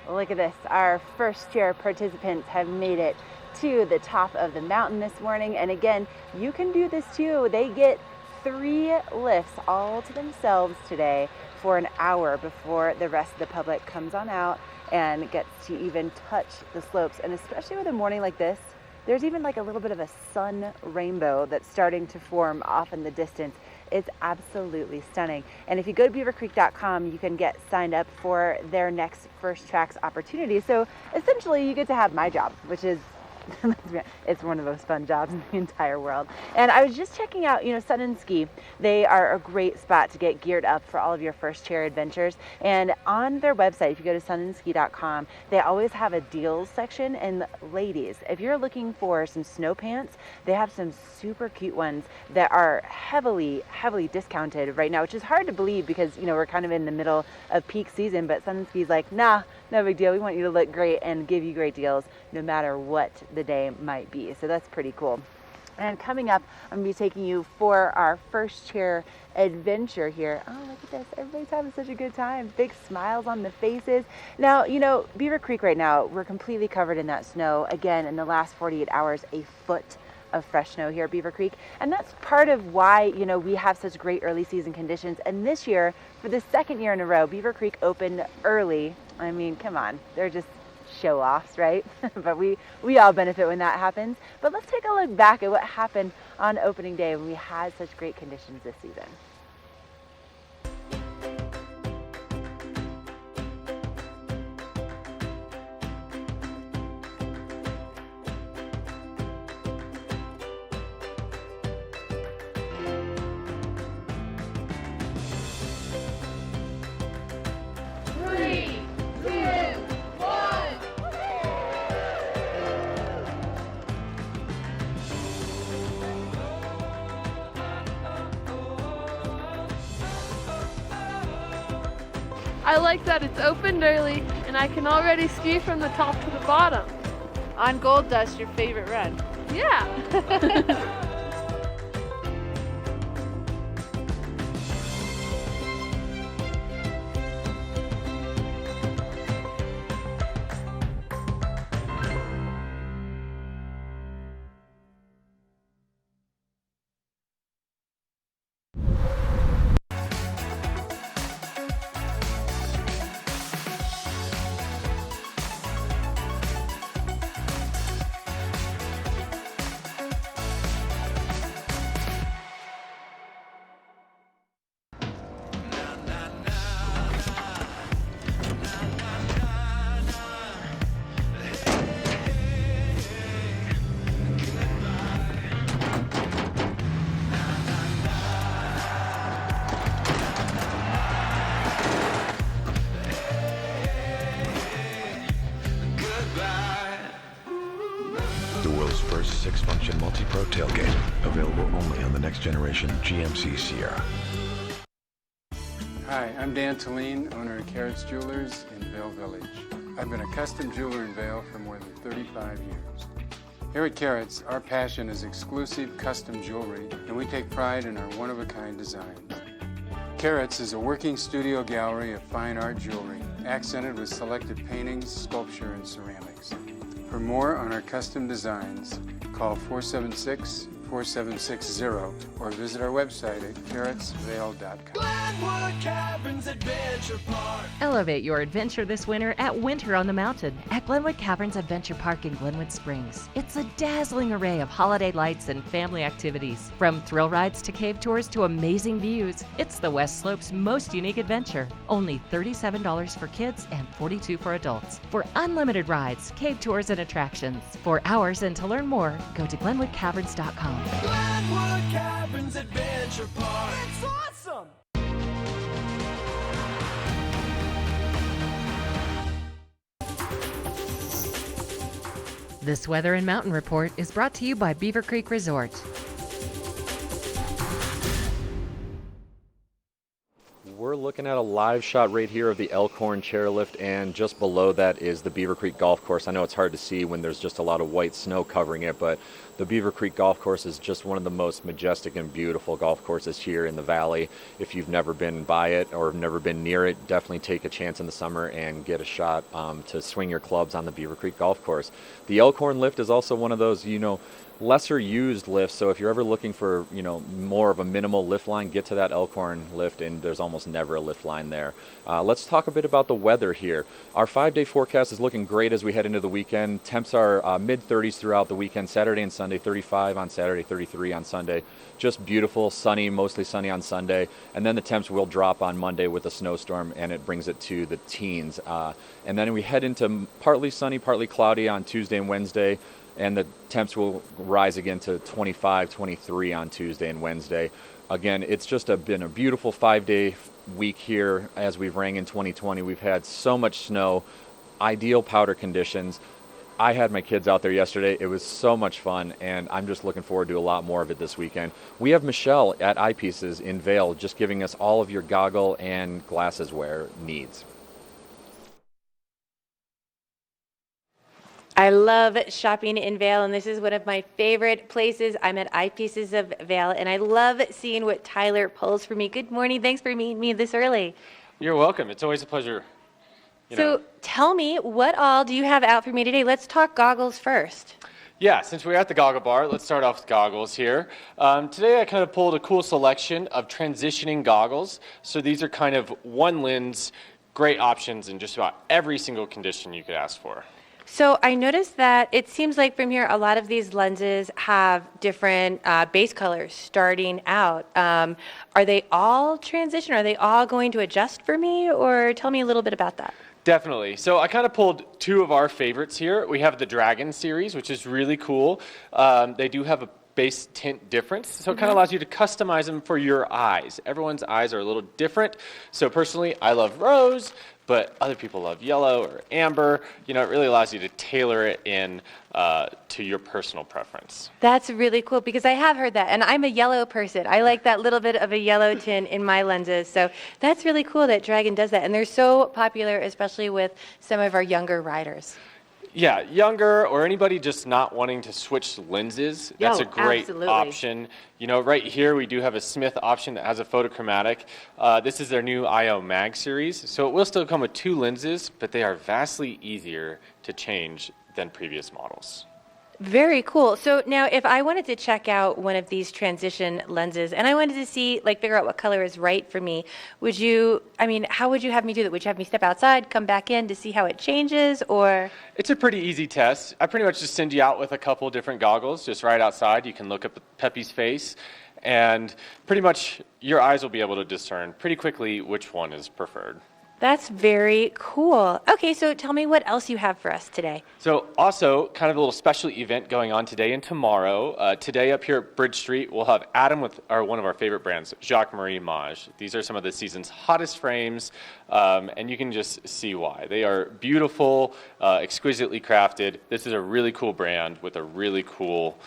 Look at this. Our first chair participants have made it to the top of the mountain this morning. And again, you can do this too. They get 3 lifts all to themselves today for an hour before the rest of the public comes on out and gets to even touch the slopes. And especially with a morning like this, there's even like a little bit of a sun rainbow that's starting to form off in the distance. It's absolutely stunning. And if you go to beavercreek.com, you can get signed up for their next First Tracks opportunity. So essentially you get to have my job, which is it's one of the most fun jobs in the entire world. And I was just checking out, Sun and Ski. They are a great spot to get geared up for all of your first chair adventures. And on their website, if you go to sunandski.com, they always have a deals section. And ladies, if you're looking for some snow pants, they have some super cute ones that are heavily discounted right now, which is hard to believe because, we're kind of in the middle of peak season, but Sun and Ski's like, nah, no big deal. We want you to look great and give you great deals no matter what the day might be. So that's pretty cool. And coming up, I'm going to be taking you for our first chair adventure here. Oh, look at this. Everybody's having such a good time. Big smiles on the faces. Now, Beaver Creek right now, we're completely covered in that snow. Again, in the last 48 hours, a foot of fresh snow here at Beaver Creek. And that's part of why, we have such great early season conditions. And this year, for the second year in a row, Beaver Creek opened early. I mean, come on, they're just show-offs, right? But we all benefit when that happens. But let's take a look back at what happened on opening day when we had such great conditions this season. I like that it's opened early and I can already ski from the top to the bottom. On Gold Dust, your favorite run. Yeah. The world's first 6-function multi-pro tailgate, available only on the next generation GMC Sierra. Hi, I'm Dan Talene, owner of Carrots Jewelers in Vail Village. I've been a custom jeweler in Vail for more than 35 years. Here at Carrots, our passion is exclusive custom jewelry, and we take pride in our one-of-a-kind designs. Carrots is a working studio gallery of fine art jewelry, accented with selected paintings, sculpture, and ceramics. For more on our custom designs, call 476 4760 or visit our website at carrotsvale.com. Elevate your adventure this winter at Winter on the Mountain at Glenwood Caverns Adventure Park in Glenwood Springs. It's a dazzling array of holiday lights and family activities. From thrill rides to cave tours to amazing views, it's the West Slope's most unique adventure. Only $37 for kids and $42 for adults. For unlimited rides, cave tours, and attractions. For hours and to learn more, go to GlenwoodCaverns.com. Glenwood Caverns Adventure Park. It's awesome! This Weather and Mountain Report is brought to you by Beaver Creek Resort. We're looking at a live shot right here of the Elkhorn chairlift, and just below that is the Beaver Creek Golf Course. I know it's hard to see when there's just a lot of white snow covering it, but the Beaver Creek Golf Course is just one of the most majestic and beautiful golf courses here in the valley. If you've never been by it or never been near it, definitely take a chance in the summer and get a shot to swing your clubs on the Beaver Creek Golf Course. The Elkhorn lift is also one of those, lesser used lifts, so if you're ever looking for more of a minimal lift line, get to that Elkhorn lift, and there's almost never a lift line there. Let's talk a bit about the weather here. Our 5-day forecast is looking great as we head into the weekend. Temps are mid-30s throughout the weekend, Saturday and Sunday, 35 on Saturday, 33 on Sunday. Just beautiful, sunny, mostly sunny on Sunday, and then the temps will drop on Monday with a snowstorm, and it brings it to the teens. And then we head into partly sunny, partly cloudy on Tuesday and Wednesday, and the temps will rise again to 25, 23 on Tuesday and Wednesday. Again, it's just been a beautiful 5-day week here as we've rang in 2020. We've had so much snow, ideal powder conditions. I had my kids out there yesterday. It was so much fun, and I'm just looking forward to a lot more of it this weekend. We have Michelle at Eyepieces in Vail just giving us all of your goggle and glasses wear needs. I love shopping in Vail, and this is one of my favorite places. I'm at Eyepieces of Vail, and I love seeing what Tyler pulls for me. Good morning. Thanks for meeting me this early. You're welcome. It's always a pleasure. So tell me, what all do you have out for me today? Let's talk goggles first. Yeah, since we're at the goggle bar, let's start off with goggles here. Today I kind of pulled a cool selection of transitioning goggles. So these are kind of one lens, great options in just about every single condition you could ask for. So I noticed that it seems like from here a lot of these lenses have different base colors starting out. Are they all transition? Are they all going to adjust for me? Or tell me a little bit about that. Definitely. So I kind of pulled two of our favorites here. We have the Dragon series, which is really cool. They do have a base tint difference, so it kind of allows you to customize them for your eyes. Everyone's eyes are a little different. So personally, I love rose, but other people love yellow or amber. It really allows you to tailor it in to your personal preference. That's really cool because I have heard that, and I'm a yellow person. I like that little bit of a yellow tint in my lenses, so that's really cool that Dragon does that, and they're so popular, especially with some of our younger riders. Yeah, younger or anybody just not wanting to switch lenses, that's a great option. Right here we do have a Smith option that has a photochromatic. This is their new IO Mag series, so it will still come with two lenses, but they are vastly easier to change than previous models. Very cool. So now if I wanted to check out one of these transition lenses and I wanted to see, figure out what color is right for me, how would you have me do that? Would you have me step outside, come back in to see how it changes, or? It's a pretty easy test. I pretty much just send you out with a couple different goggles, just right outside. You can look up Peppy's face, and pretty much your eyes will be able to discern pretty quickly which one is preferred. That's very cool. Okay, so tell me what else you have for us today. So also, kind of a little special event going on today and tomorrow. Today up here at Bridge Street, we'll have Adam with one of our favorite brands, Jacques Marie Mage. These are some of the season's hottest frames, and you can just see why. They are beautiful, exquisitely crafted. This is a really cool brand with a really cool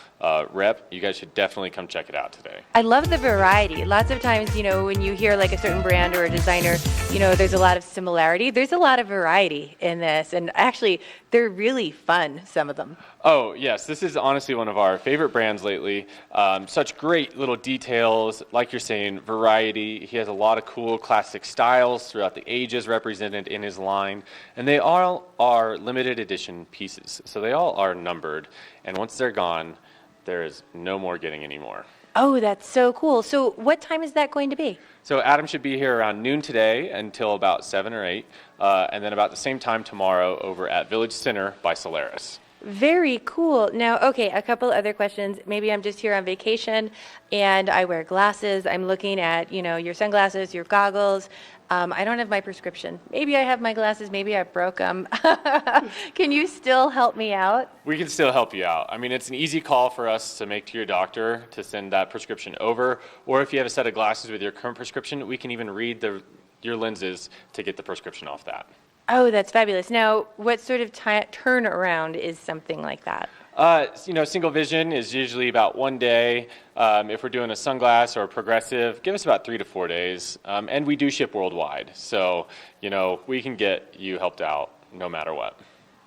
rep. You guys should definitely come check it out today. I love the variety. Lots of times, when you hear a certain brand or a designer, there's a lot of similarity. There's a lot of variety in this, and actually they're really fun, some of them. Oh yes, this is honestly one of our favorite brands lately. Such great little details, like you're saying, variety. He has a lot of cool classic styles throughout the ages represented in his line, and they all are limited edition pieces, so they all are numbered, and once they're gone, there is no more getting any more. Oh, that's so cool. So what time is that going to be? So Adam should be here around noon today until about 7 or 8, and then about the same time tomorrow over at Village Center by Solaris. Very cool. Now, okay, a couple other questions. Maybe I'm just here on vacation and I wear glasses. I'm looking at, your sunglasses, your goggles. I don't have my prescription. Maybe I have my glasses. Maybe I broke them. Can you still help me out? We can still help you out. I mean, it's an easy call for us to make to your doctor to send that prescription over. Or if you have a set of glasses with your current prescription, we can even read your lenses to get the prescription off that. Oh, that's fabulous. Now, what sort of turnaround is something like that? Single vision is usually about 1 day. If we're doing a sunglass or a progressive, give us about 3 to 4 days. And we do ship worldwide. So, we can get you helped out no matter what.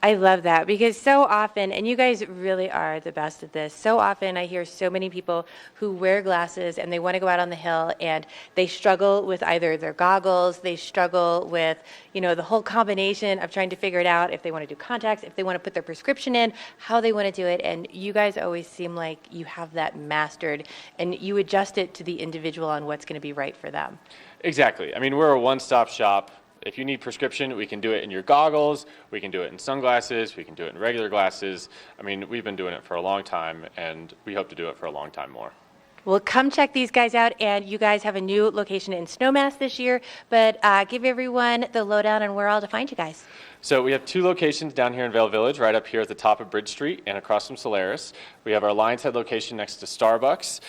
I love that because so often, and you guys really are the best at this, so often I hear so many people who wear glasses and they want to go out on the hill and they struggle with either their goggles, they struggle with, the whole combination of trying to figure it out if they want to do contacts, if they want to put their prescription in, how they want to do it. And you guys always seem like you have that mastered and you adjust it to the individual on what's going to be right for them. Exactly. I mean, we're a one-stop shop. If you need prescription, we can do it in your goggles, we can do it in sunglasses, we can do it in regular glasses. I mean, we've been doing it for a long time, and we hope to do it for a long time more. Well, come check these guys out, and you guys have a new location in Snowmass this year, but give everyone the lowdown on where all to find you guys. So we have 2 locations down here in Vail Village, right up here at the top of Bridge Street and across from Solaris. We have our Lions Head location next to Starbucks.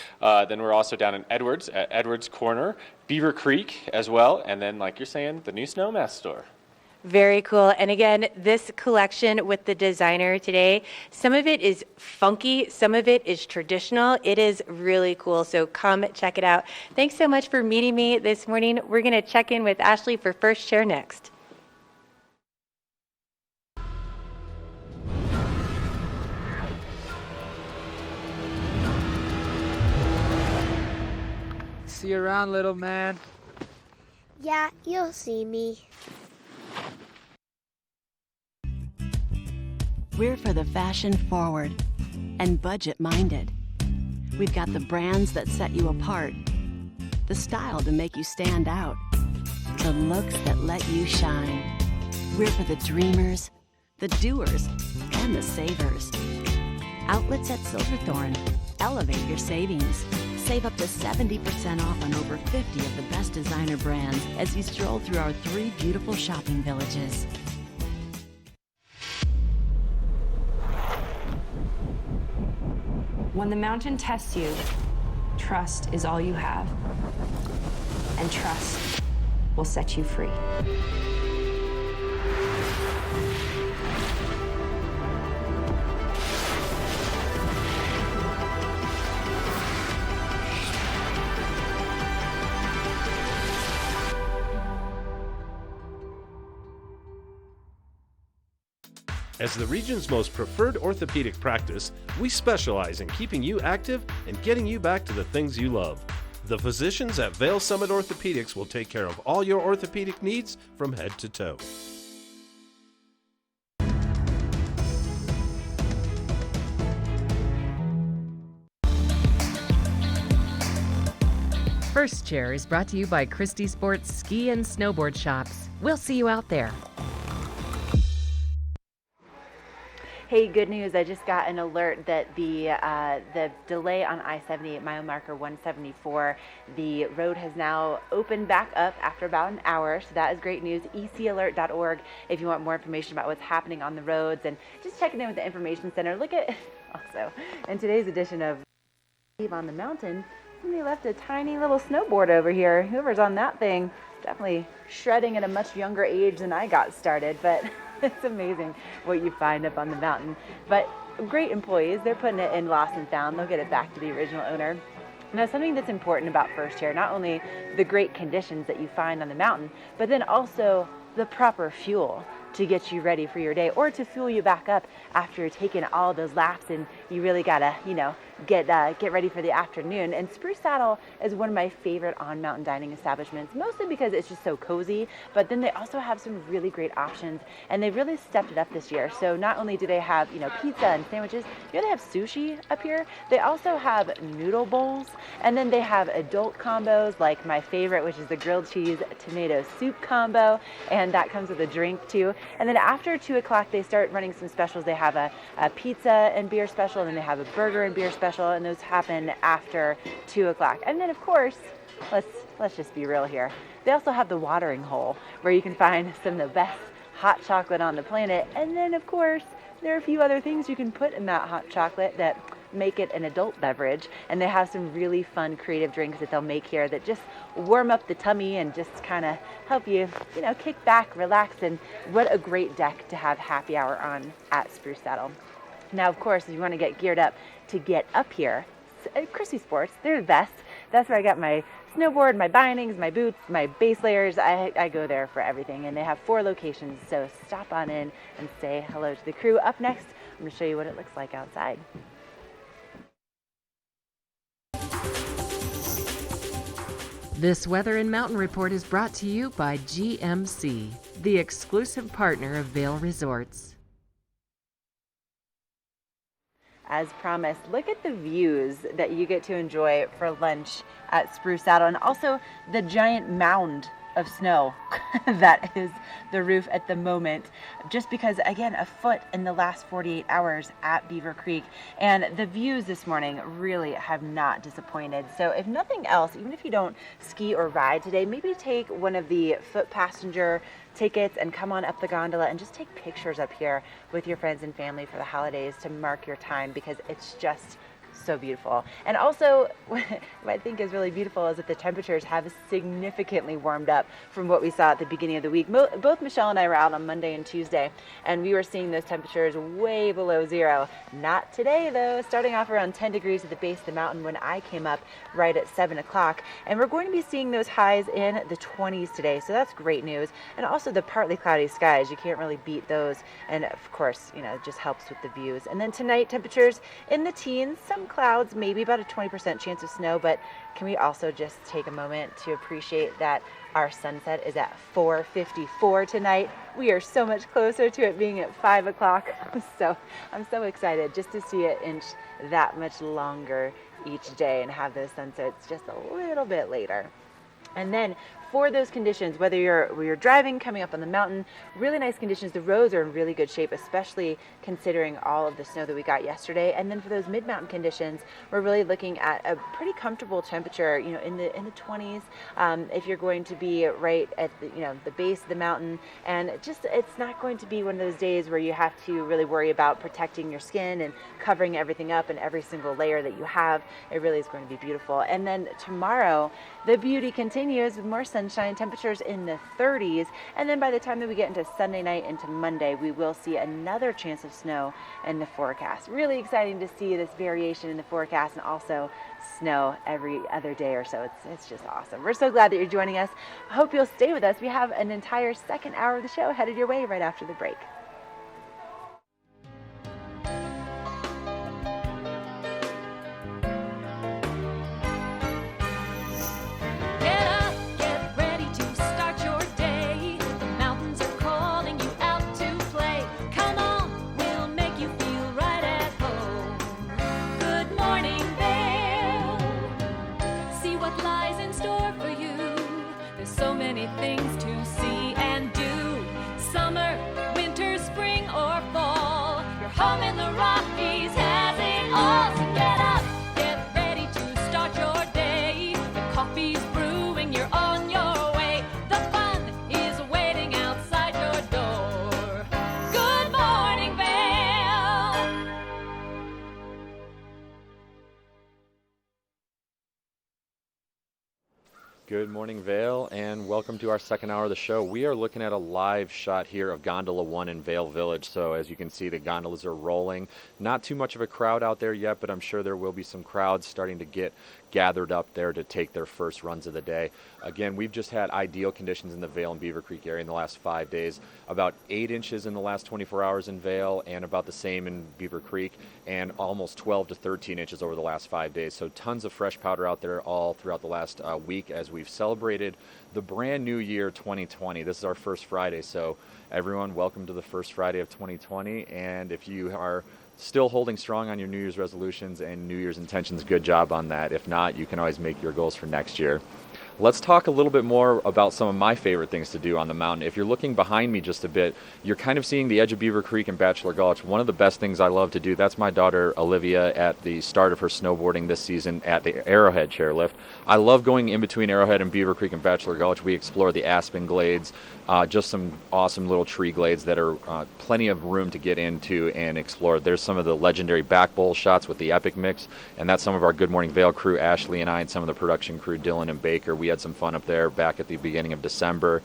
Then we're also down in Edwards at Edwards Corner, Beaver Creek as well, and then, like you're saying, the new Snowmass store. Very cool. And again, this collection with the designer today, some of it is funky, some of it is traditional. It is really cool. So come check it out. Thanks so much for meeting me this morning. We're going to check in with Ashley for First Chair next. See you around, little man. Yeah, you'll see me. We're for the fashion forward and budget minded. We've got the brands that set you apart, the style to make you stand out, the looks that let you shine. We're for the dreamers, the doers, and the savers. Outlets at Silverthorne. Elevate your savings. Save up to 70% off on over 50 of the best designer brands as you stroll through our 3 beautiful shopping villages. When the mountain tests you, trust is all you have. And trust will set you free. As the region's most preferred orthopedic practice, we specialize in keeping you active and getting you back to the things you love. The physicians at Vail Summit Orthopedics will take care of all your orthopedic needs from head to toe. First Chair is brought to you by Christie Sports Ski and Snowboard Shops. We'll see you out there. Hey, good news. I just got an alert that the delay on I-78 mile marker 174, the road has now opened back up after about an hour. So that is great news. ecalert.org if you want more information about what's happening on the roads and just checking in with the information center. Look at also in today's edition of on the Mountain, somebody left a tiny little snowboard over here. Whoever's on that thing, definitely shredding at a much younger age than I got started, but it's amazing what you find up on the mountain. But great employees, they're putting it in lost and found. They'll get it back to the original owner. Now, something that's important about First Chair, not only the great conditions that you find on the mountain, but then also the proper fuel to get you ready for your day or to fuel you back up after taking all those laps and you really gotta, get ready for the afternoon. And Spruce Saddle is one of my favorite on-mountain dining establishments, mostly because it's just so cozy, but then they also have some really great options, and they really stepped it up this year. So not only do they have, pizza and sandwiches, they have sushi up here. They also have noodle bowls, and then they have adult combos like my favorite, which is the grilled cheese tomato soup combo, and that comes with a drink too. And then after 2 o'clock, they start running some specials. They have a pizza and beer special, and then they have a burger and beer special, and those happen after 2 o'clock. And then of course, let's just be real here. They also have the watering hole where you can find some of the best hot chocolate on the planet. And then of course, there are a few other things you can put in that hot chocolate that make it an adult beverage, and they have some really fun creative drinks that they'll make here that just warm up the tummy and just kind of help you, kick back, relax. And what a great deck to have happy hour on at Spruce Saddle. Now, of course, if you want to get geared up to get up here, Christie Sports, they're the best. That's where I got my snowboard, my bindings, my boots, my base layers. I go there for everything, and they have 4 locations, so stop on in and say hello to the crew. Up next, I'm going to show you what it looks like outside. This Weather and Mountain Report is brought to you by GMC, the exclusive partner of Vail Resorts. As promised, look at the views that you get to enjoy for lunch at Spruce Saddle, and also the giant mound of snow that is the roof at the moment, just because, again, a foot in the last 48 hours at Beaver Creek. And the views this morning really have not disappointed. So if nothing else, even if you don't ski or ride today, maybe take one of the foot passenger tickets and come on up the gondola and just take pictures up here with your friends and family for the holidays to mark your time, because it's just so beautiful. And also, what I think is really beautiful is that the temperatures have significantly warmed up from what we saw at the beginning of the week. Both Michelle and I were out on Monday and Tuesday, and we were seeing those temperatures way below zero. Not today, though, starting off around 10 degrees at the base of the mountain when I came up right at 7 o'clock. And we're going to be seeing those highs in the 20s today, so that's great news. And also the partly cloudy skies, you can't really beat those. And of course, it just helps with the views. And then tonight, temperatures in the teens, some clouds, maybe about a 20% chance of snow, but can we also just take a moment to appreciate that our sunset is at 4:54 tonight. We are so much closer to it being at 5 o'clock. I'm so excited just to see it inch that much longer each day and have those sunsets just a little bit later. And then for those conditions, whether you're driving, coming up on the mountain, really nice conditions. The roads are in really good shape, especially considering all of the snow that we got yesterday. And then for those mid-mountain conditions, we're really looking at a pretty comfortable temperature, in the 20s. If you're going to be right at the base of the mountain, and it's not going to be one of those days where you have to really worry about protecting your skin and covering everything up and every single layer that you have. It really is going to be beautiful. And then tomorrow, the beauty continues with more sunshine, temperatures in the 30s, and then by the time that we get into Sunday night into Monday, we will see another chance of snow in the forecast. Really exciting to see this variation in the forecast, and also snow every other day or so. It's just awesome. We're so glad that you're joining us. I hope you'll stay with us. We have an entire second hour of the show headed your way right after the break. Good morning, Vail, and welcome to our second hour of the show. We are looking at a live shot here of Gondola 1 in Vail Village. So as you can see, the gondolas are rolling. Not too much of a crowd out there yet, but I'm sure there will be some crowds starting to get gathered up there to take their first runs of the day. Again, we've just had ideal conditions in the Vail and Beaver Creek area in the last 5 days. About 8 inches in the last 24 hours in Vail, and about the same in Beaver Creek, and almost 12 to 13 inches over the last 5 days. So tons of fresh powder out there all throughout the last week as we've celebrated the brand new year 2020. This is our first Friday, so everyone, welcome to the first Friday of 2020. And if you are still holding strong on your New Year's resolutions and New Year's intentions, good job on that. If not, you can always make your goals for next year. Let's talk a little bit more about some of my favorite things to do on the mountain. If you're looking behind me just a bit, you're kind of seeing the edge of Beaver Creek and Bachelor Gulch. One of the best things I love to do, that's my daughter Olivia at the start of her snowboarding this season at the Arrowhead chairlift. I love going in between Arrowhead and Beaver Creek and Bachelor Gulch. We explore the aspen glades, just some awesome little tree glades that are plenty of room to get into and explore. There's some of the legendary back bowl shots with the Epic Mix, and that's some of our Good Morning Vail crew, Ashley and I, and some of the production crew, Dylan and Baker. We had some fun up there back at the beginning of December.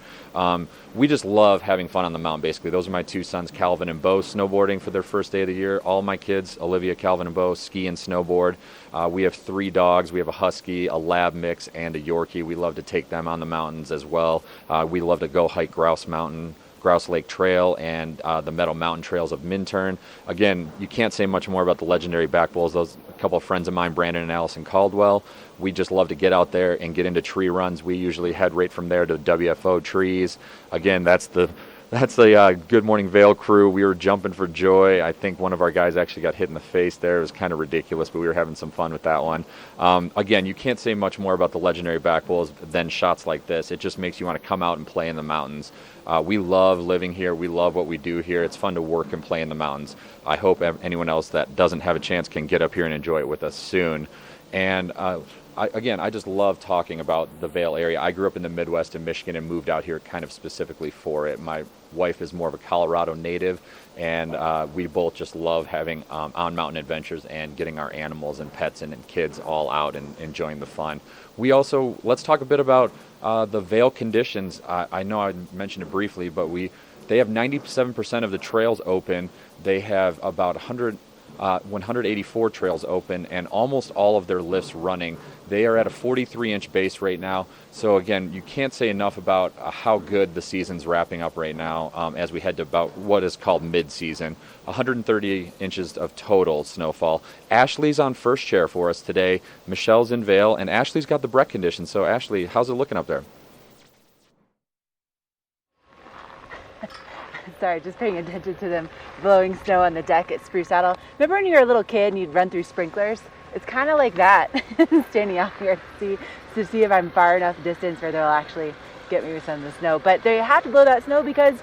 We just love having fun on the mountain, basically. Those are my two sons, Calvin and Bo, snowboarding for their first day of the year. All my kids, Olivia, Calvin, and Bo, ski and snowboard. We have 3 dogs. We have a Husky, a Lab Mix, and a Yorkie. We love to take them on the mountains as well. We love to go hike Grouse Lake Trail and the Meadow Mountain Trails of Minturn. Again, you can't say much more about the legendary back bowls. Those a couple of friends of mine, Brandon and Allison Caldwell. We just love to get out there and get into tree runs. We usually head right from there to WFO trees. Again, that's the Good Morning Vail crew. We were jumping for joy. I think one of our guys actually got hit in the face there. It was kind of ridiculous, but we were having some fun with that one. Again, you can't say much more about the legendary back bowls than shots like this. It just makes you want to come out and play in the mountains. We love living here. We love what we do here. It's fun to work and play in the mountains. I hope anyone else that doesn't have a chance can get up here and enjoy it with us soon. And I just love talking about the Vail area. I grew up in the Midwest in Michigan and moved out here kind of specifically for it. My wife is more of a Colorado native, and we both just love having on-mountain adventures and getting our animals and pets and kids all out and enjoying the fun. Let's talk a bit about the Vail conditions. I know I mentioned it briefly, but they have 97% of the trails open. They have about 184 trails open and almost all of their lifts running. They are at a 43-inch base right now. So again, you can't say enough about how good the season's wrapping up right now as we head to about what is called mid-season. 130 inches of total snowfall. Ashley's on first chair for us today. Michelle's in Vail, and Ashley's got the Breck condition. So Ashley, how's it looking up there? Sorry, just paying attention to them blowing snow on the deck at Spruce Saddle. Remember when you were a little kid and you'd run through sprinklers? It's kind of like that, standing out here to see if I'm far enough distance where they'll actually get me with some of the snow. But they have to blow that snow because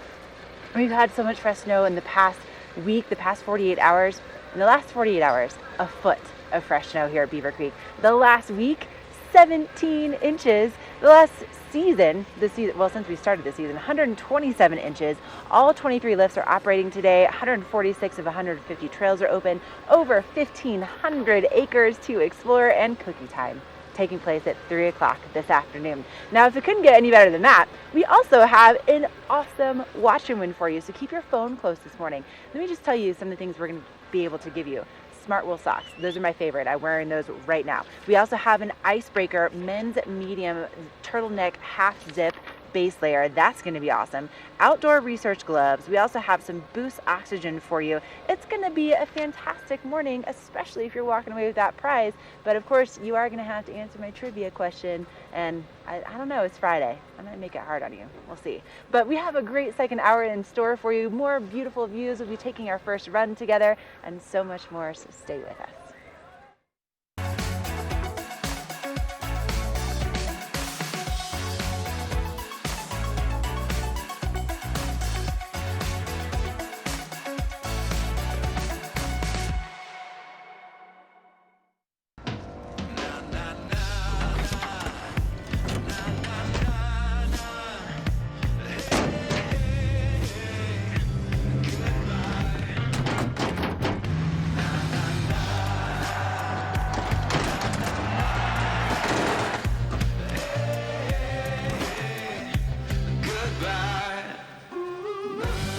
we've had so much fresh snow in the past week, the past 48 hours. In the last 48 hours, a foot of fresh snow here at Beaver Creek. The last week, 17 inches. The last season, since we started the season, 127 inches. All 23 lifts are operating today. 146 of 150 trails are open. Over 1,500 acres to explore, and cookie time taking place at 3 o'clock this afternoon. Now, if it couldn't get any better than that, we also have an awesome watch and win for you, so keep your phone close this morning. Let me just tell you some of the things we're going to be able to give you. Smart wool socks. Those are my favorite. I'm wearing those right now. We also have an Icebreaker men's medium turtleneck half zip base layer. That's going to be awesome. Outdoor research gloves. We also have some Boost Oxygen for you. It's going to be a fantastic morning, especially if you're walking away with that prize. But of course, you are going to have to answer my trivia question. And I don't know, it's Friday. I might make it hard on you. We'll see. But we have a great second hour in store for you. More beautiful views. We'll be taking our first run together and so much more. So stay with us.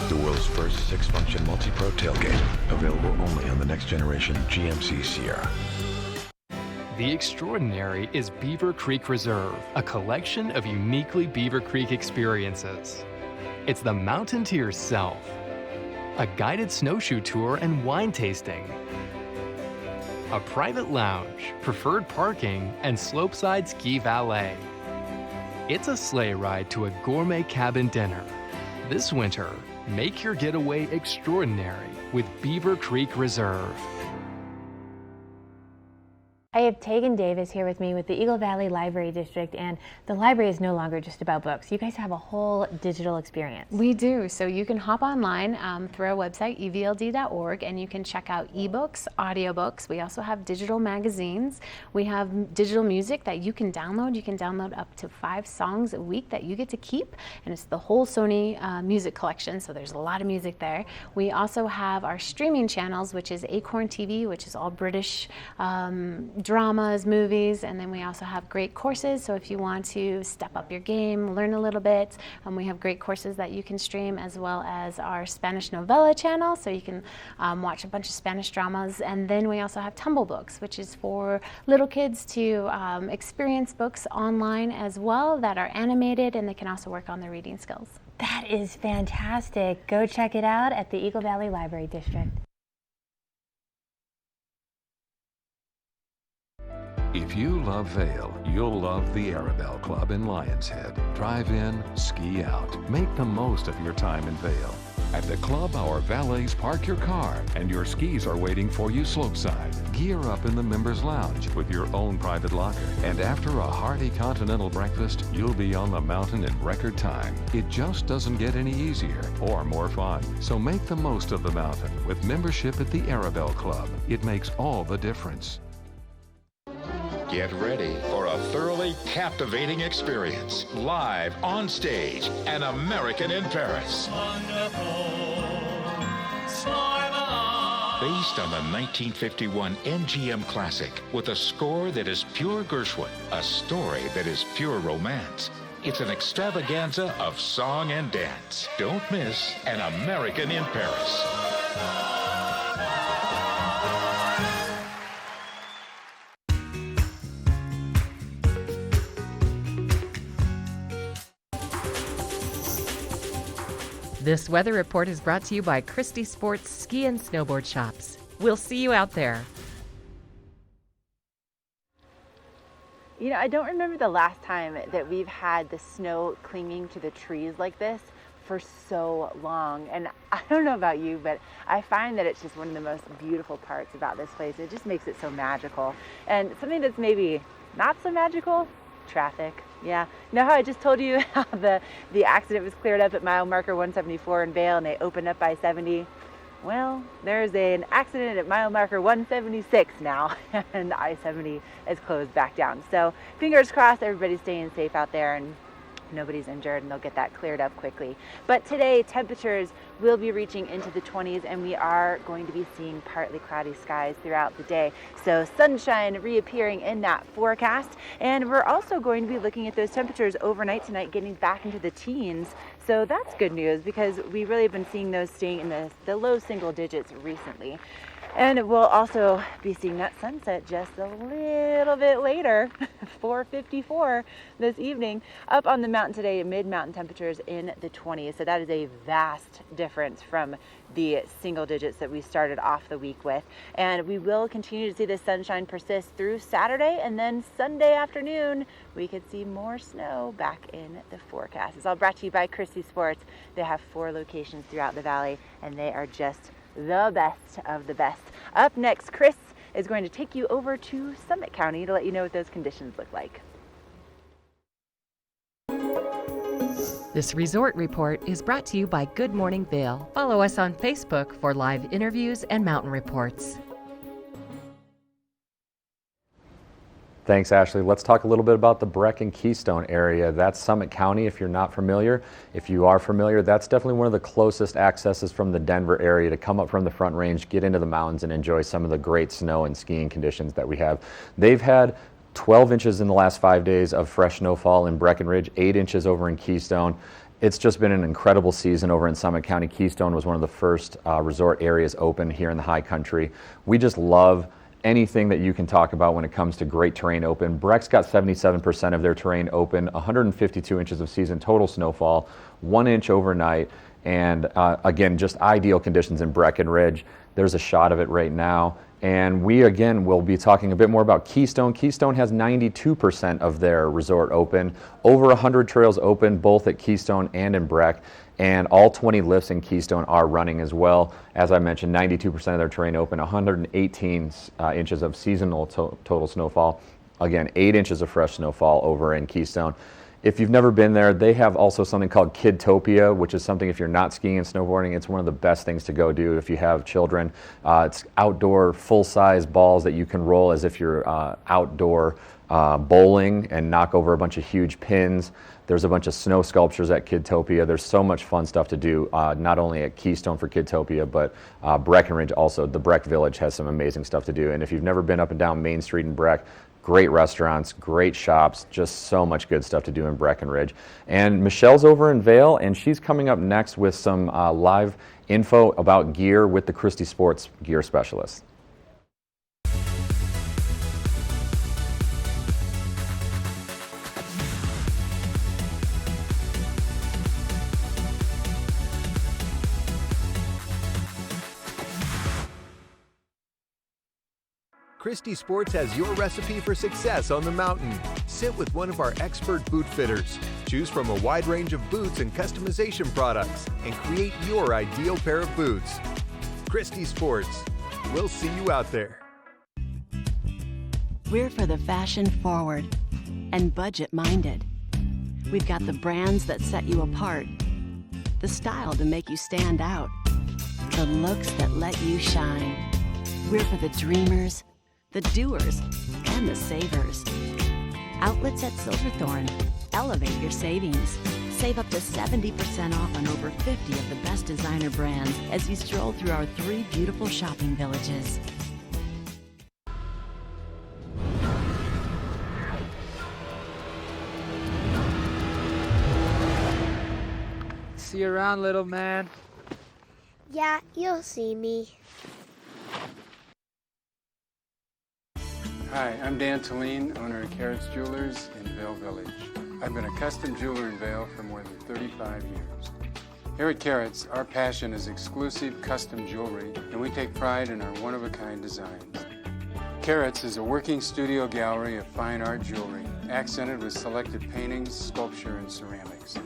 The world's first 6-function multi-pro tailgate, available only on the next generation GMC Sierra. the extraordinary is Beaver Creek Reserve, a collection of uniquely Beaver Creek experiences. It's the mountain to yourself, a guided snowshoe tour and wine tasting, a private lounge, preferred parking, and slopeside ski valet. It's a sleigh ride to a gourmet cabin dinner. This winter, make your getaway extraordinary with Beaver Creek Reserve. I have Tegan Davis here with me with the Eagle Valley Library District, and the library is no longer just about books. You guys have a whole digital experience. We do. So you can hop online through our website, evld.org, and you can check out ebooks, audiobooks. We also have digital magazines. We have digital music that you can download. You can download up to 5 songs a week that you get to keep, and it's the whole Sony music collection, so there's a lot of music there. We also have our streaming channels, which is Acorn TV, which is all British dramas, movies, and then we also have great courses. So if you want to step up your game, learn a little bit, we have great courses that you can stream, as well as our Spanish novella channel, so you can watch a bunch of Spanish dramas. And then we also have Tumble Books, which is for little kids to experience books online as well that are animated, and they can also work on their reading skills. That is fantastic. Go check it out at the Eagle Valley Library District. If you love Vail, you'll love the Arabelle Club in Lions Head. Drive in, ski out. Make the most of your time in Vail. At the club, our valets park your car and your skis are waiting for you slopeside. Gear up in the members lounge with your own private locker. And after a hearty continental breakfast, you'll be on the mountain in record time. It just doesn't get any easier or more fun. So make the most of the mountain with membership at the Arabelle Club. It makes all the difference. Get ready for a thoroughly captivating experience. Live on stage, An American in Paris. Based on the 1951 MGM classic, with a score that is pure Gershwin, a story that is pure romance. It's an extravaganza of song and dance. Don't miss An American in Paris. This weather report is brought to you by Christie Sports Ski and Snowboard Shops. We'll see you out there. You know, I don't remember the last time that we've had the snow clinging to the trees like this for so long. And I don't know about you, but I find that it's just one of the most beautiful parts about this place. It just makes it so magical. And something that's maybe not so magical, traffic. Yeah. You know how I just told you how the accident was cleared up at mile marker 174 in Vail and they opened up I-70? Well, there's an accident at mile marker 176 now, and I-70 is closed back down. So fingers crossed everybody's staying safe out there and nobody's injured, and they'll get that cleared up quickly. But today, temperatures will be reaching into the 20s, and we are going to be seeing partly cloudy skies throughout the day. So sunshine reappearing in that forecast, and we're also going to be looking at those temperatures overnight tonight, getting back into the teens. So that's good news, because we really have been seeing those staying in the low single digits recently. And we'll also be seeing that sunset just a little bit later, 4:54 this evening. Up on the mountain today, mid-mountain temperatures in the 20s. So that is a vast difference from the single digits that we started off the week with. And we will continue to see the sunshine persist through Saturday, and then Sunday afternoon, we could see more snow back in the forecast. It's all brought to you by Christie Sports. They have 4 locations throughout the valley, and they are just the best of the best. Up next, Chris is going to take you over to Summit County to let you know what those conditions look like. This resort report is brought to you by Good Morning Vail. Follow us on Facebook for live interviews and mountain reports. Thanks, Ashley. Let's talk a little bit about the Breck and Keystone area. That's Summit County if you're not familiar. If you are familiar, that's definitely one of the closest accesses from the Denver area to come up from the Front Range, get into the mountains, and enjoy some of the great snow and skiing conditions that we have. They've had 12 inches in the last 5 days of fresh snowfall in Breckenridge, 8 inches over in Keystone. It's just been an incredible season over in Summit County. Keystone was one of the first resort areas open here in the high country. We just love anything that you can talk about when it comes to great terrain open. Breck's got 77% of their terrain open, 152 inches of season total snowfall, 1 inch overnight, and again, just ideal conditions in Breckenridge. There's a shot of it right now. And we, again, will be talking a bit more about Keystone. Keystone has 92% of their resort open, over 100 trails open, both at Keystone and in Breck. And all 20 lifts in Keystone are running as well. As I mentioned, 92% of their terrain open, 118 inches of seasonal total snowfall. Again, 8 inches of fresh snowfall over in Keystone. If you've never been there, they have also something called Kidtopia, which is something, if you're not skiing and snowboarding, it's one of the best things to go do if you have children. It's outdoor, full-size balls that you can roll as if you're outdoor bowling and knock over a bunch of huge pins. There's a bunch of snow sculptures at Kidtopia. There's so much fun stuff to do, not only at Keystone for Kidtopia, but Breckenridge also. The Breck Village has some amazing stuff to do. And if you've never been up and down Main Street in Breck, great restaurants, great shops, just so much good stuff to do in Breckenridge. And Michelle's over in Vail, and she's coming up next with some live info about gear with the Christie Sports gear specialist. Christie Sports has your recipe for success on the mountain. Sit with one of our expert boot fitters. Choose from a wide range of boots and customization products and create your ideal pair of boots. Christie Sports. We'll see you out there. We're for the fashion forward and budget minded. We've got the brands that set you apart, the style to make you stand out, the looks that let you shine. We're for the dreamers, the doers, and the savers. Outlets at Silverthorne. Elevate your savings. Save up to 70% off on over 50 of the best designer brands as you stroll through our 3 beautiful shopping villages. See you around, little man. Yeah, you'll see me. Hi, I'm Dan Talene, owner of Carrots Jewelers in Vail Village. I've been a custom jeweler in Vail for more than 35 years. Here at Carrots, our passion is exclusive custom jewelry, and we take pride in our one-of-a-kind designs. Carrots is a working studio gallery of fine art jewelry, accented with selected paintings, sculpture, and ceramics.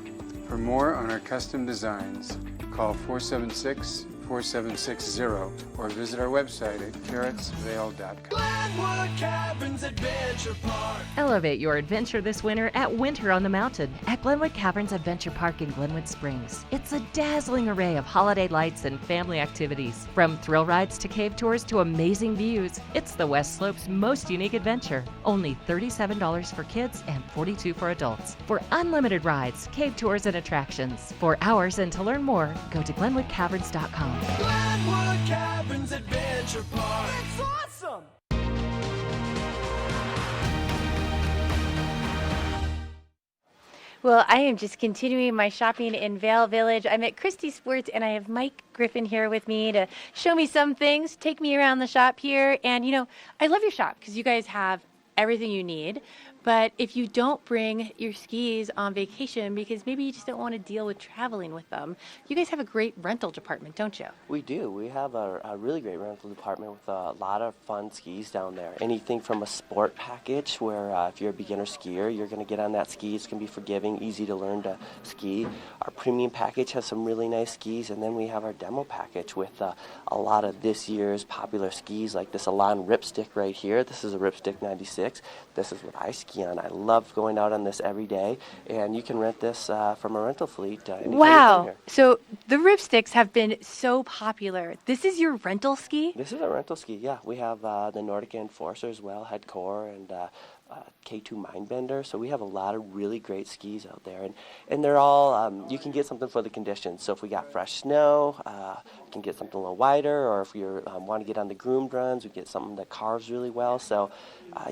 For more on our custom designs, call 476-4760 or visit our website at carrotsvail.com. Elevate your adventure this winter at Winter on the Mountain at Glenwood Caverns Adventure Park in Glenwood Springs. It's a dazzling array of holiday lights and family activities. From thrill rides to cave tours to amazing views, it's the West Slope's most unique adventure. Only $37 for kids and $42 for adults. For unlimited rides, cave tours, and attractions. For hours and to learn more, go to GlenwoodCaverns.com. Glenwood Caverns Adventure Park. It's awesome! Well, I am just continuing my shopping in Vail Village. I'm at Christie Sports, and I have Mike Griffin here with me to show me some things, take me around the shop here. And, you know, I love your shop because you guys have everything you need. But if you don't bring your skis on vacation because maybe you just don't want to deal with traveling with them, you guys have a great rental department, don't you? We do. We have a really great rental department with a lot of fun skis down there. Anything from a sport package where if you're a beginner skier, you're going to get on that ski. It's going to be forgiving, easy to learn to ski. Our premium package has some really nice skis, and then we have our demo package with a lot of this year's popular skis like this Elan Ripstick right here. This is a Ripstick 96. This is what I ski on. I love going out on this every day, and you can rent this from a rental fleet. Wow. So the Ripsticks have been so popular. This is your rental ski? This is a rental ski, yeah. We have the Nordic Enforcer as well, Head Core, and K2 Mindbender. So we have a lot of really great skis out there, and they're all, you can get something for the conditions. So if we got fresh snow, you can get something a little wider, or if you want to get on the groomed runs, we get something that carves really well. So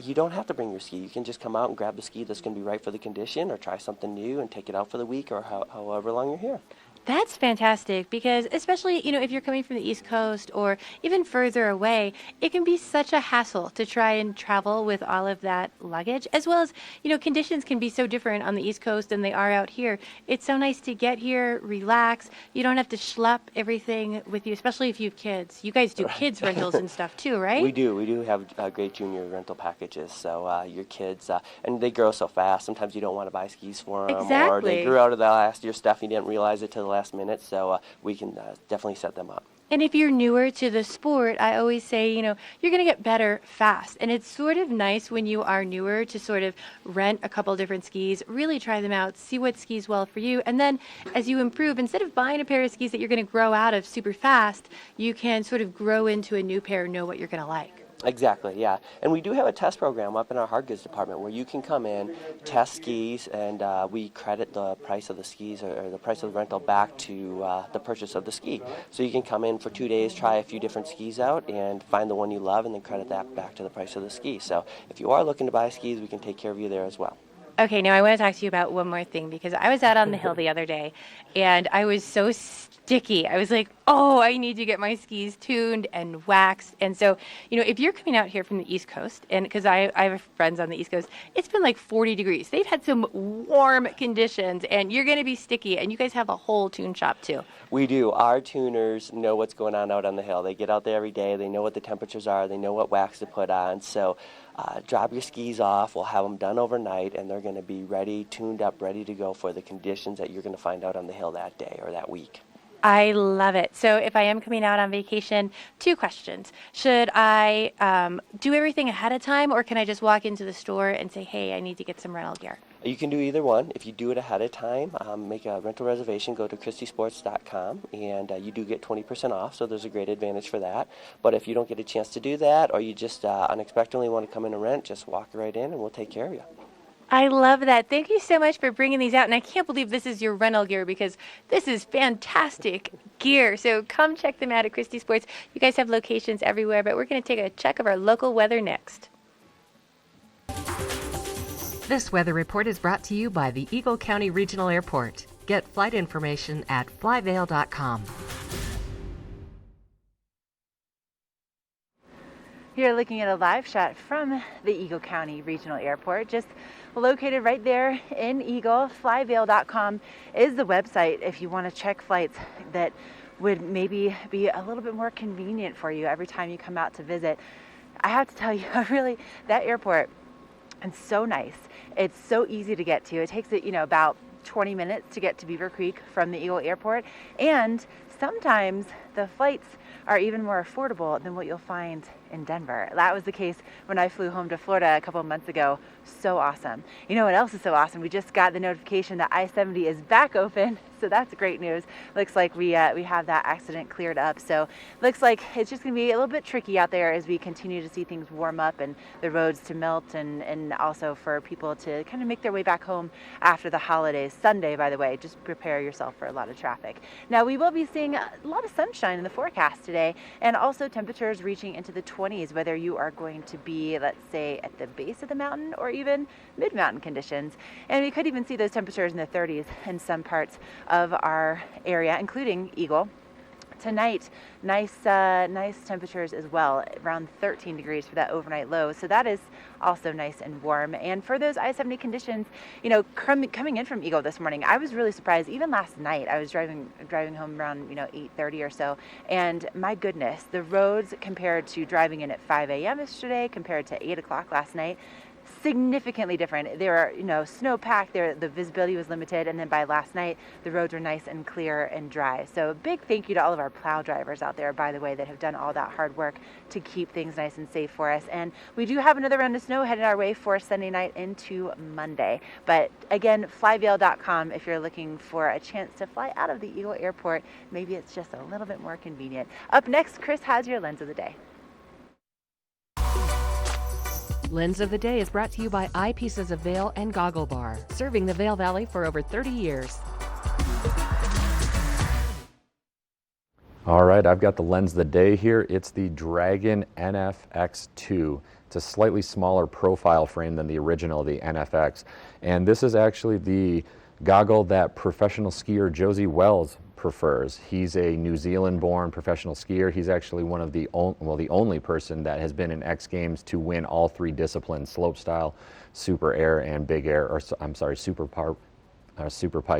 you don't have to bring your ski. You can just come out and grab a ski that's going to be right for the condition, or try something new and take it out for the week or however long you're here. That's fantastic because especially, if you're coming from the East Coast or even further away, it can be such a hassle to try and travel with all of that luggage, as well as, conditions can be so different on the East Coast than they are out here. It's so nice to get here, relax. You don't have to schlep everything with you, especially if you have kids. You guys do kids rentals and stuff too, right? We do. We do have great junior rental packages. So your kids, and they grow so fast. Sometimes you don't want to buy skis for them, or Exactly. they grew out of the last year stuff. You didn't realize it till the last minute. So we can definitely set them up. And if you're newer to the sport, I always say, you're going to get better fast. And it's sort of nice when you are newer to sort of rent a couple different skis, really try them out, see what skis well for you. And then as you improve, instead of buying a pair of skis that you're going to grow out of super fast, you can sort of grow into a new pair and know what you're going to like. Exactly, yeah. And we do have a test program up in our hard goods department where you can come in, test skis, and we credit the price of the skis or the price of the rental back to the purchase of the ski. So you can come in for 2 days, try a few different skis out, and find the one you love, and then credit that back to the price of the ski. So if you are looking to buy skis, we can take care of you there as well. Okay, now I want to talk to you about one more thing because I was out on the hill the other day and I was so sticky. I was like, oh, I need to get my skis tuned and waxed. And so, if you're coming out here from the East Coast, and because I have friends on the East Coast, it's been like 40 degrees. They've had some warm conditions and you're going to be sticky. And you guys have a whole tune shop too. We do. Our tuners know what's going on out on the hill. They get out there every day. They know what the temperatures are. They know what wax to put on. So drop your skis off. We'll have them done overnight, and they're going to be ready, tuned up, ready to go for the conditions that you're going to find out on the hill that day or that week. I love it. So if I am coming out on vacation, 2 questions. Should I do everything ahead of time, or can I just walk into the store and say, hey, I need to get some rental gear? You can do either one. If you do it ahead of time, make a rental reservation, go to christiesports.com, and you do get 20% off, so there's a great advantage for that. But if you don't get a chance to do that, or you just unexpectedly want to come in and rent, just walk right in and we'll take care of you. I love that. Thank you so much for bringing these out. And I can't believe this is your rental gear because this is fantastic gear. So come check them out at Christie Sports. You guys have locations everywhere, but we're going to take a check of our local weather next. This weather report is brought to you by the Eagle County Regional Airport. Get flight information at flyvail.com. Here looking at a live shot from the Eagle County Regional Airport, just located right there in Eagle. Flyvail.com is the website if you want to check flights that would maybe be a little bit more convenient for you every time you come out to visit. I have to tell you, really, that airport is so nice. It's so easy to get to. It takes it, about 20 minutes to get to Beaver Creek from the Eagle Airport, and sometimes the flights are even more affordable than what you'll find in Denver. That was the case when I flew home to Florida a couple of months ago. So awesome. You know what else is so awesome? We just got the notification that I-70 is back open, so that's great news. Looks like we have that accident cleared up. So looks like it's just going to be a little bit tricky out there as we continue to see things warm up and the roads to melt, and also for people to kind of make their way back home after the holidays. Sunday, by the way, just prepare yourself for a lot of traffic. Now we will be seeing a lot of sunshine in the forecast today, and also temperatures reaching into the 20s, whether you are going to be, let's say, at the base of the mountain or even mid-mountain conditions. And we could even see those temperatures in the 30s in some parts of our area, including Eagle. Tonight, nice temperatures as well, around 13 degrees for that overnight low. So that is also nice and warm. And for those I-70 conditions, coming in from Eagle this morning, I was really surprised. Even last night, I was driving home around 8:30 or so, and my goodness, the roads compared to driving in at 5 a.m. yesterday, compared to 8 o'clock last night, significantly different. There are, snow packed, the visibility was limited, and then by last night, the roads were nice and clear and dry. So a big thank you to all of our plow drivers out there, by the way, that have done all that hard work to keep things nice and safe for us. And we do have another round of snow headed our way for Sunday night into Monday. But again, flyvail.com if you're looking for a chance to fly out of the Eagle Airport. Maybe it's just a little bit more convenient. Up next, Chris has your Lens of the Day. Lens of the Day is brought to you by Eyepieces of Vail and Goggle Bar, serving the Vail Valley for over 30 years. All right, I've got the lens of the day here. It's the Dragon NFX2. It's a slightly smaller profile frame than the original, the NFX. And this is actually the goggle that professional skier Josie Wells prefers. He's a New Zealand-born professional skier. He's actually one of the only person that has been in X Games to win all 3 disciplines: slopestyle, super air, and big air. Or I'm sorry, super pipe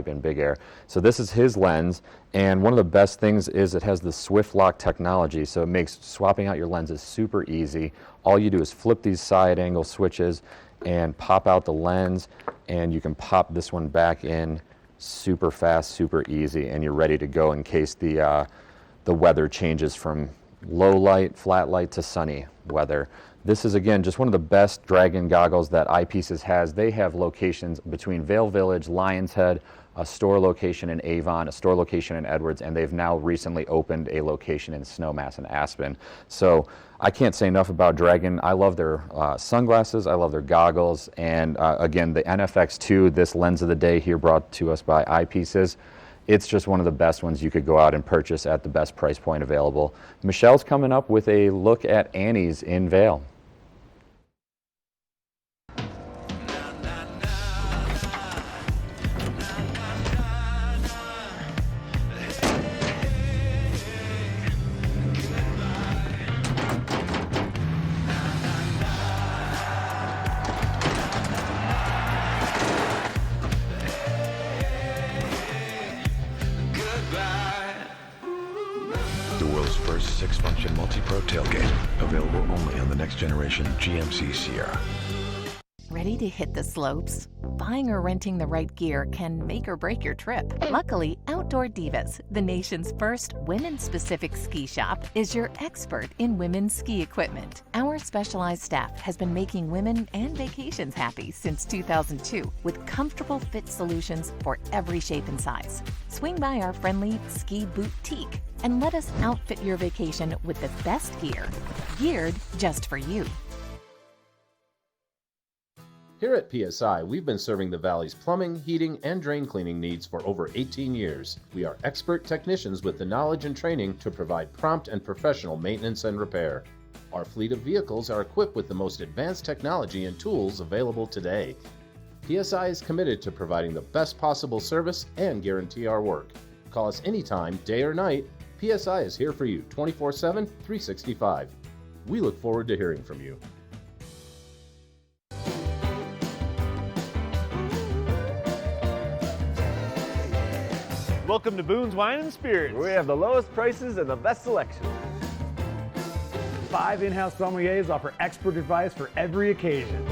and big air. So this is his lens, and one of the best things is it has the Swift Lock technology, so it makes swapping out your lenses super easy. All you do is flip these side angle switches and pop out the lens, and you can pop this one back in super fast, super easy, and you're ready to go in case the weather changes from low light, flat light to sunny weather. This is, again, just one of the best Dragon goggles that Eyepieces has. They have locations between Vail Village, Lions Head, a store location in Avon, a store location in Edwards, and they've now recently opened a location in Snowmass and Aspen. So I can't say enough about Dragon. I love their sunglasses, I love their goggles, and again, the NFX2, this lens of the day here brought to us by Eyepieces. It's just one of the best ones you could go out and purchase at the best price point available. Michelle's coming up with a look at Annie's in Vail. The world's first 6-function multi-pro tailgate, available only on the next generation GMC Sierra. Ready to hit the slopes? Buying or renting the right gear can make or break your trip. Luckily, Outdoor Divas, the nation's first women-specific ski shop, is your expert in women's ski equipment. Our specialized staff has been making women and vacations happy since 2002 with comfortable fit solutions for every shape and size. Swing by our friendly ski boutique and let us outfit your vacation with the best gear, geared just for you. Here at PSI, we've been serving the Valley's plumbing, heating, and drain cleaning needs for over 18 years. We are expert technicians with the knowledge and training to provide prompt and professional maintenance and repair. Our fleet of vehicles are equipped with the most advanced technology and tools available today. PSI is committed to providing the best possible service and guarantee our work. Call us anytime, day or night. PSI is here for you 24/7, 365. We look forward to hearing from you. Welcome to Boone's Wine and Spirits, where we have the lowest prices and the best selection. 5 in-house sommeliers offer expert advice for every occasion.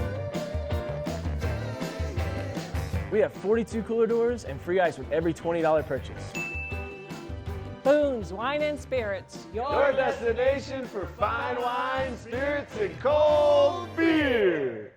We have 42 cooler doors and free ice with every $20 purchase. Boone's Wine and Spirits, Your destination for fine wine, spirits, and cold beer.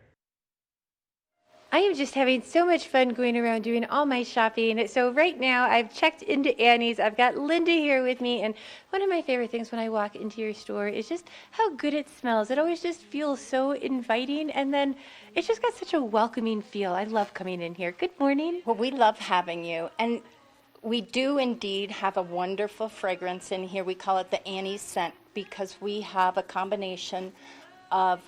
I am just having so much fun going around doing all my shopping. So right now I've checked into Annie's. I've got Linda here with me, and one of my favorite things when I walk into your store is just how good it smells. It always just feels so inviting, and then it's just got such a welcoming feel. I love coming in here. Good morning. Well, we love having you, and we do indeed have a wonderful fragrance in here. We call it the Annie's scent because we have a combination of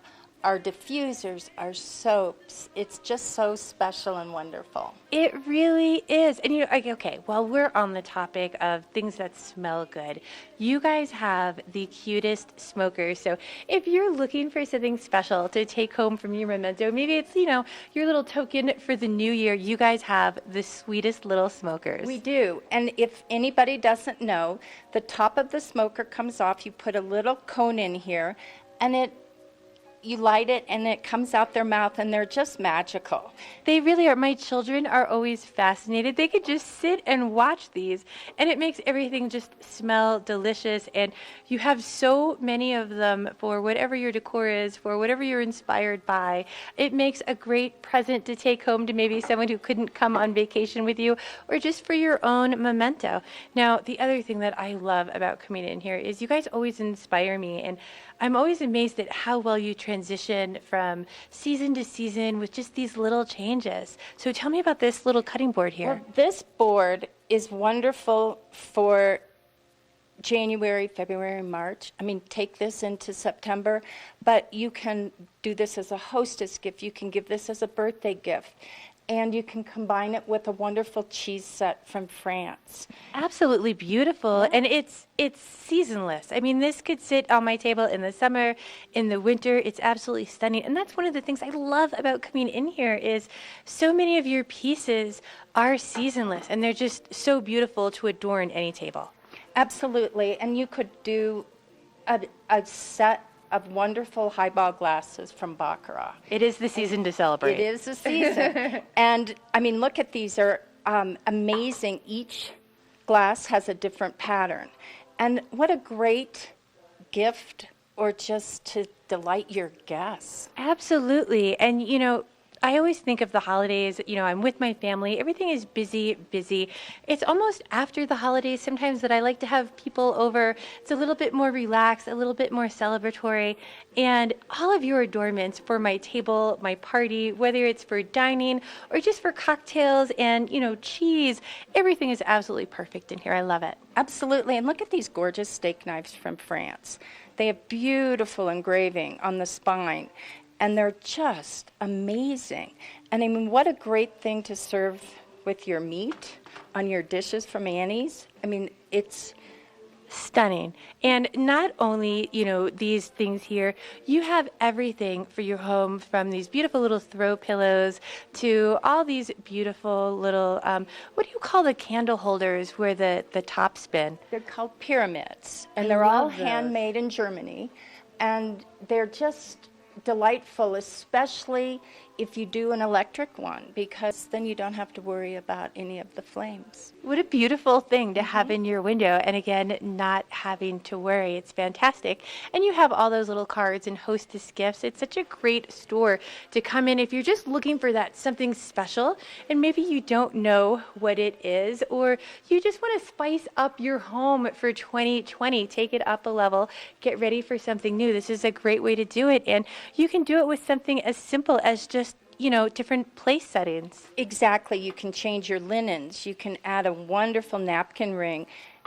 our diffusers, our soaps. It's just so special and wonderful. It really is. And okay, while we're on the topic of things that smell good, you guys have the cutest smokers. So if you're looking for something special to take home from your memento, maybe it's, your little token for the new year, you guys have the sweetest little smokers. We do. And if anybody doesn't know, the top of the smoker comes off. You put a little cone in here, and you light it and it comes out their mouth, and they're just magical. They really are. My children are always fascinated. They could just sit and watch these, and it makes everything just smell delicious. And you have so many of them for whatever your decor is, for whatever you're inspired by. It makes a great present to take home to maybe someone who couldn't come on vacation with you, or just for your own memento. Now, the other thing that I love about coming in here is you guys always inspire me, and I'm always amazed at how well you transition from season to season with just these little changes. So tell me about this little cutting board here. Well, this board is wonderful for January, February, March. Take this into September, but you can do this as a hostess gift. You can give this as a birthday gift. and you can combine it with a wonderful cheese set from France. Absolutely beautiful, and it's seasonless. I mean, this could sit on my table in the summer, in the winter. It's absolutely stunning, and that's one of the things I love about coming in here is so many of your pieces are seasonless, and they're just so beautiful to adorn any table. Absolutely, and you could do a set of wonderful highball glasses from Baccarat. It is the season to celebrate. It is the season. And I mean, look at these, are amazing. Each glass has a different pattern. And what a great gift, or just to delight your guests. Absolutely. And, you know, I always think of the holidays, you know, I'm with my family. Everything is busy. It's almost after the holidays sometimes that I like to have people over. It's a little bit more relaxed, a little bit more celebratory. And all of your adornments for my table, my party, whether it's for dining or just for cocktails and, you know, cheese, everything is absolutely perfect in here. I love it. Absolutely. And look at these gorgeous steak knives from France. They have beautiful engraving on the spine. And they're just amazing. And I mean, what a great thing to serve with your meat on your dishes from Annie's. I mean, it's stunning. And not only, you know, these things here, you have everything for your home, from these beautiful little throw pillows to all these beautiful little, what do you call the candle holders where the tops spin? They're called pyramids. And they're all handmade in Germany. And they're just delightful, especially if you do an electric one, because then you don't have to worry about any of the flames. What a beautiful thing to have in your window, and again, not having to worry. It's fantastic. And you have all those little cards and hostess gifts. It's such a great store to come in if you're just looking for that something special, and maybe you don't know what it is, or you just want to spice up your home for 2020. Take it up a level, get ready for something new. This is a great way to do it, and you can do it with something as simple as just, you know, different place settings. Exactly. You can change your linens. You can add a wonderful napkin ring.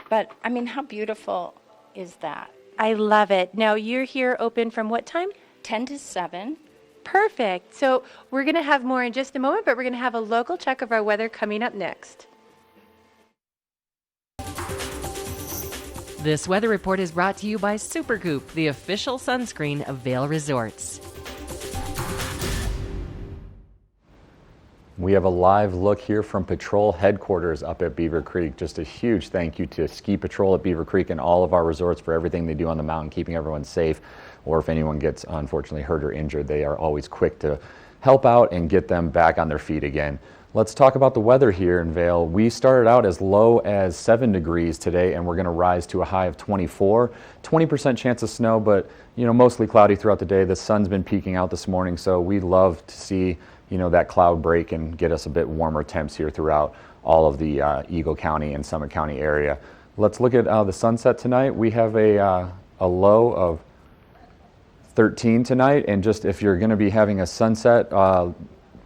But, I mean, how beautiful is that? I love it. Now, you're here open from what time? 10 to 7. Perfect. So we're going to have more in just a moment, but we're going to have a local check of our weather coming up next. This weather report is brought to you by Supergoop, the official sunscreen of Vail Resorts. We have a live look here from Patrol headquarters up at Beaver Creek. Just a huge thank you to Ski Patrol at Beaver Creek and all of our resorts for everything they do on the mountain, keeping everyone safe, or if anyone gets unfortunately hurt or injured, they are always quick to help out and get them back on their feet again. Let's talk about the weather here in Vail. We started out as low as 7 degrees today, and we're going to rise to a high of 24. 20% chance of snow, but you know, mostly cloudy throughout the day. The sun's been peeking out this morning, so we love to see, you know, that cloud break and get us a bit warmer temps here throughout all of the Eagle County and Summit County area. Let's look at the sunset tonight. We have a low of 13 tonight, and just if you're going to be having a sunset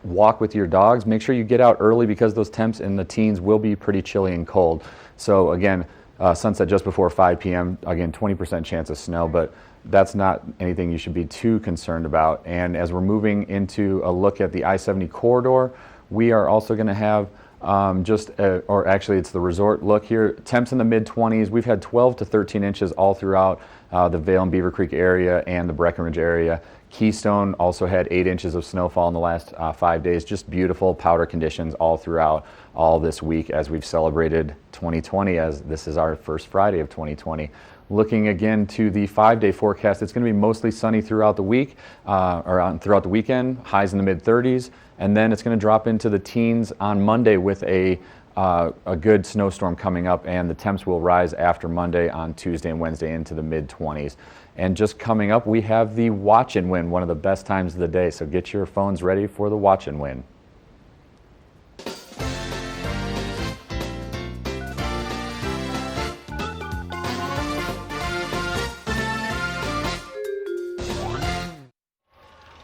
walk with your dogs, make sure you get out early because those temps in the teens will be pretty chilly and cold. So again, sunset just before 5 p.m. Again, 20% chance of snow, but that's not anything you should be too concerned about. And as we're moving into a look at the I-70 corridor, we are also going to have or actually it's the resort look here, temps in the mid-20s. We've had 12 to 13 inches all throughout the Vail and Beaver Creek area and the Breckenridge area. Keystone also had 8 inches of snowfall in the last 5 days. Just beautiful powder conditions all throughout all this week as we've celebrated 2020, as this is our first Friday of 2020. Looking again to the 5-day forecast, it's going to be mostly sunny throughout the week, throughout the weekend, highs in the mid-30s, and then it's going to drop into the teens on Monday with a good snowstorm coming up, and the temps will rise after Monday on Tuesday and Wednesday into the mid-20s. And just coming up, we have the Watch and Win, one of the best times of the day, so get your phones ready for the Watch and Win.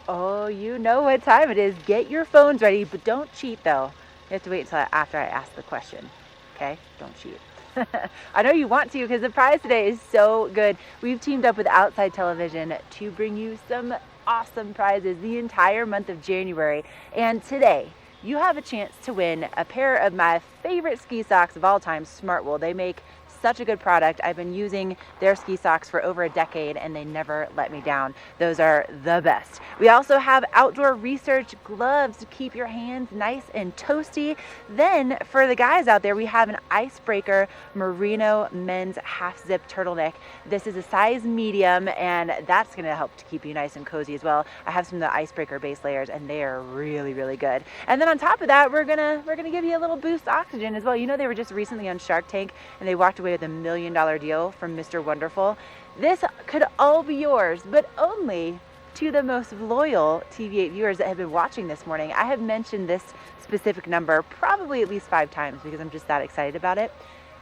Oh, you know what time it is. Get your phones ready, but don't cheat though. You have to wait until after I ask the question. Okay? Don't cheat. I know you want to because the prize today is so good. We've teamed up with Outside Television to bring you some awesome prizes the entire month of January. And today, you have a chance to win a pair of my favorite ski socks of all time, Smartwool. They make such a good product. I've been using their ski socks for over a decade and they never let me down. Those are the best. We also have outdoor research gloves to keep your hands nice and toasty. Then for the guys out there, we have an Icebreaker merino men's half zip turtleneck. This is a size medium and that's gonna help to keep you nice and cozy as well. I have some of the Icebreaker base layers and they are really, really good. And then on top of that, we're gonna give you a little boost oxygen as well. You know, they were just recently on Shark Tank and they walked away with $1 million deal from Mr. Wonderful. This could all be yours, but only to the most loyal TV8 viewers that have been watching this morning. I have mentioned this specific number probably at least 5 times because I'm just that excited about it.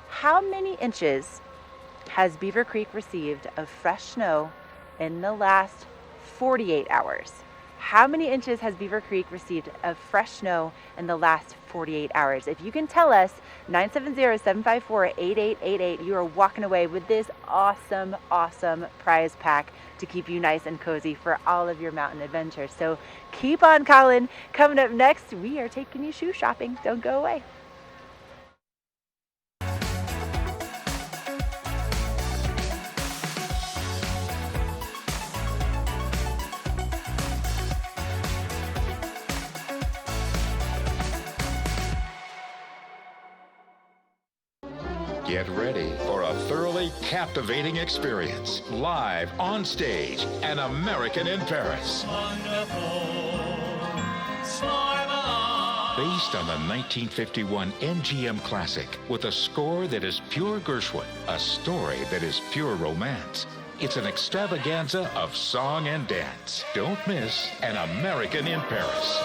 How many inches has Beaver Creek received of fresh snow in the last 48 hours? How many inches has Beaver Creek received of fresh snow in the last 48 hours? If you can tell us, 970-754-8888, you are walking away with this awesome, awesome prize pack to keep you nice and cozy for all of your mountain adventures. So keep on calling. Coming up next, we are taking you shoe shopping. Don't go away. Get ready for a thoroughly captivating experience. Live on stage, An American in Paris. Based on the 1951 MGM classic, with a score that is pure Gershwin, a story that is pure romance. It's an extravaganza of song and dance. Don't miss An American in Paris.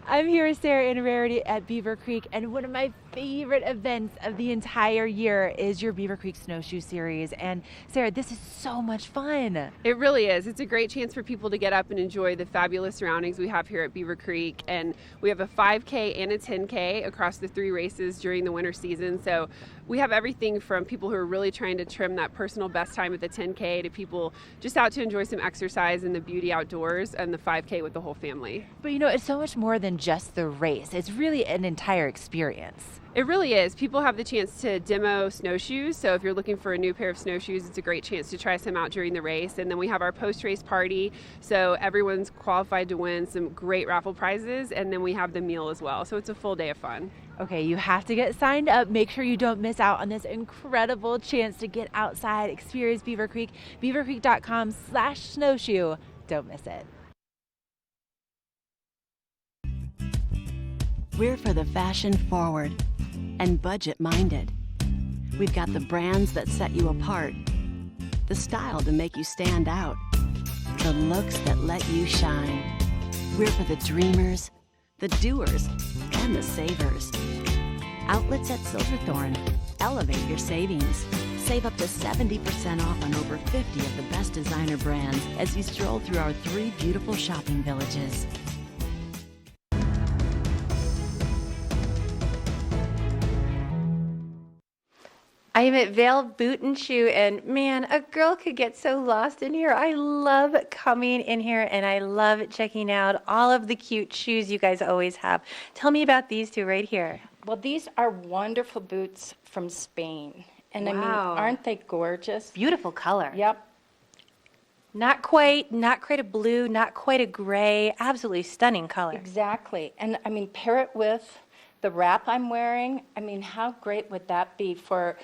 I'm here with Sarah and Rarity at Beaver Creek, and one of my favorite events of the entire year is your Beaver Creek Snowshoe Series. And Sarah, this is so much fun. It really is. It's a great chance for people to get up and enjoy the fabulous surroundings we have here at Beaver Creek. And we have a 5K and a 10K across the 3 races during the winter season. So we have everything from people who are really trying to trim that personal best time at the 10K to people just out to enjoy some exercise and the beauty outdoors, and the 5K with the whole family. But you know, it's so much more than just the race. It's really an entire experience. It really is. People have the chance to demo snowshoes. So if you're looking for a new pair of snowshoes, it's a great chance to try some out during the race. And then we have our post-race party. So everyone's qualified to win some great raffle prizes. And then we have the meal as well. So it's a full day of fun. Okay, you have to get signed up. Make sure you don't miss out on this incredible chance to get outside, experience Beaver Creek. beavercreek.com/snowshoe. Don't miss it. We're for the fashion forward and budget minded. We've got the brands that set you apart, the style to make you stand out, the looks that let you shine. We're for the dreamers, the doers, and the savers. Outlets at Silverthorne. Elevate your savings. Save up to 70% off on over 50 of the best designer brands as you stroll through our 3 beautiful shopping villages. I am at Vail Boot and Shoe, and man, a girl could get so lost in here. I love coming in here, and I love checking out all of the cute shoes you guys always have. Tell me about these 2 right here. Well, these are wonderful boots from Spain. And I mean, Wow. aren't they gorgeous? Beautiful color. Yep. Not quite a blue, not quite a gray, absolutely stunning color. Exactly. And I mean, pair it with the wrap I'm wearing. I mean, how great would that be for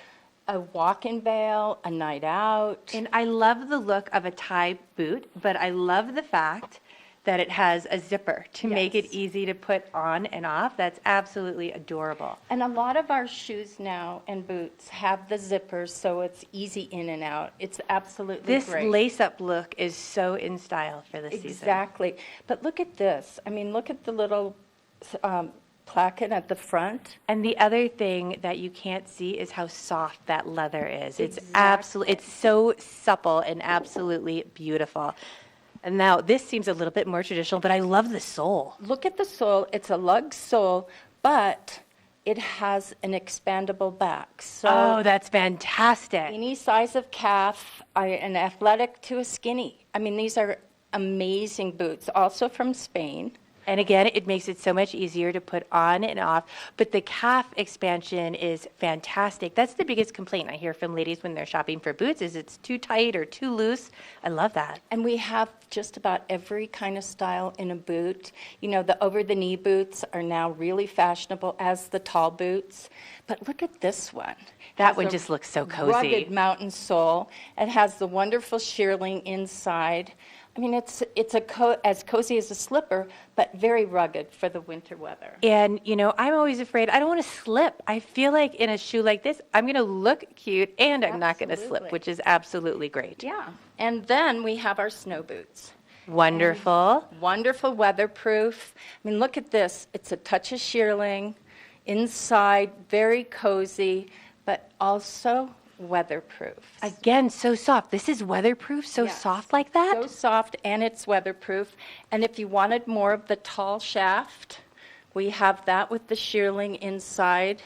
a walk in Vail, a night out? And I love the look of a tie boot, but I love the fact that it has a zipper to make it easy to put on and off. That's absolutely adorable. And a lot of our shoes now and boots have the zippers, so it's easy in and out. It's absolutely This great. lace-up look is so in style for this season. Exactly. But look at this. I mean, look at the little placket at the front. And the other thing that you can't see is how soft that leather is. It's Exactly. absolutely, it's so supple and absolutely beautiful. And now this seems a little bit more traditional, but I love the sole. Look at the sole. It's a lug sole, but it has an expandable back. So Oh, that's fantastic. any size of calf, an athletic to a skinny. I mean, these are amazing boots, also from Spain. And again, it makes it so much easier to put on and off. But the calf expansion is fantastic. That's the biggest complaint I hear from ladies when they're shopping for boots is it's too tight or too loose. I love that. And we have just about every kind of style in a boot. You know, the over-the-knee boots are now really fashionable as the tall boots. But look at this one. That Has one a just looks so cozy. Rugged mountain sole. It has the wonderful shearling inside. I mean, it's as cozy as a slipper, but very rugged for the winter weather. And, you know, I'm always afraid I don't want to slip. I feel like in a shoe like this, I'm going to look cute and I'm not going to slip, which is absolutely great. Yeah. And then we have our snow boots. Wonderful. Wonderful weatherproof. I mean, look at this. It's a touch of shearling. Inside, very cozy, but also weatherproof. Again, so soft. This is weatherproof, so soft like that? So soft, and it's weatherproof. And if you wanted more of the tall shaft, we have that with the shearling inside.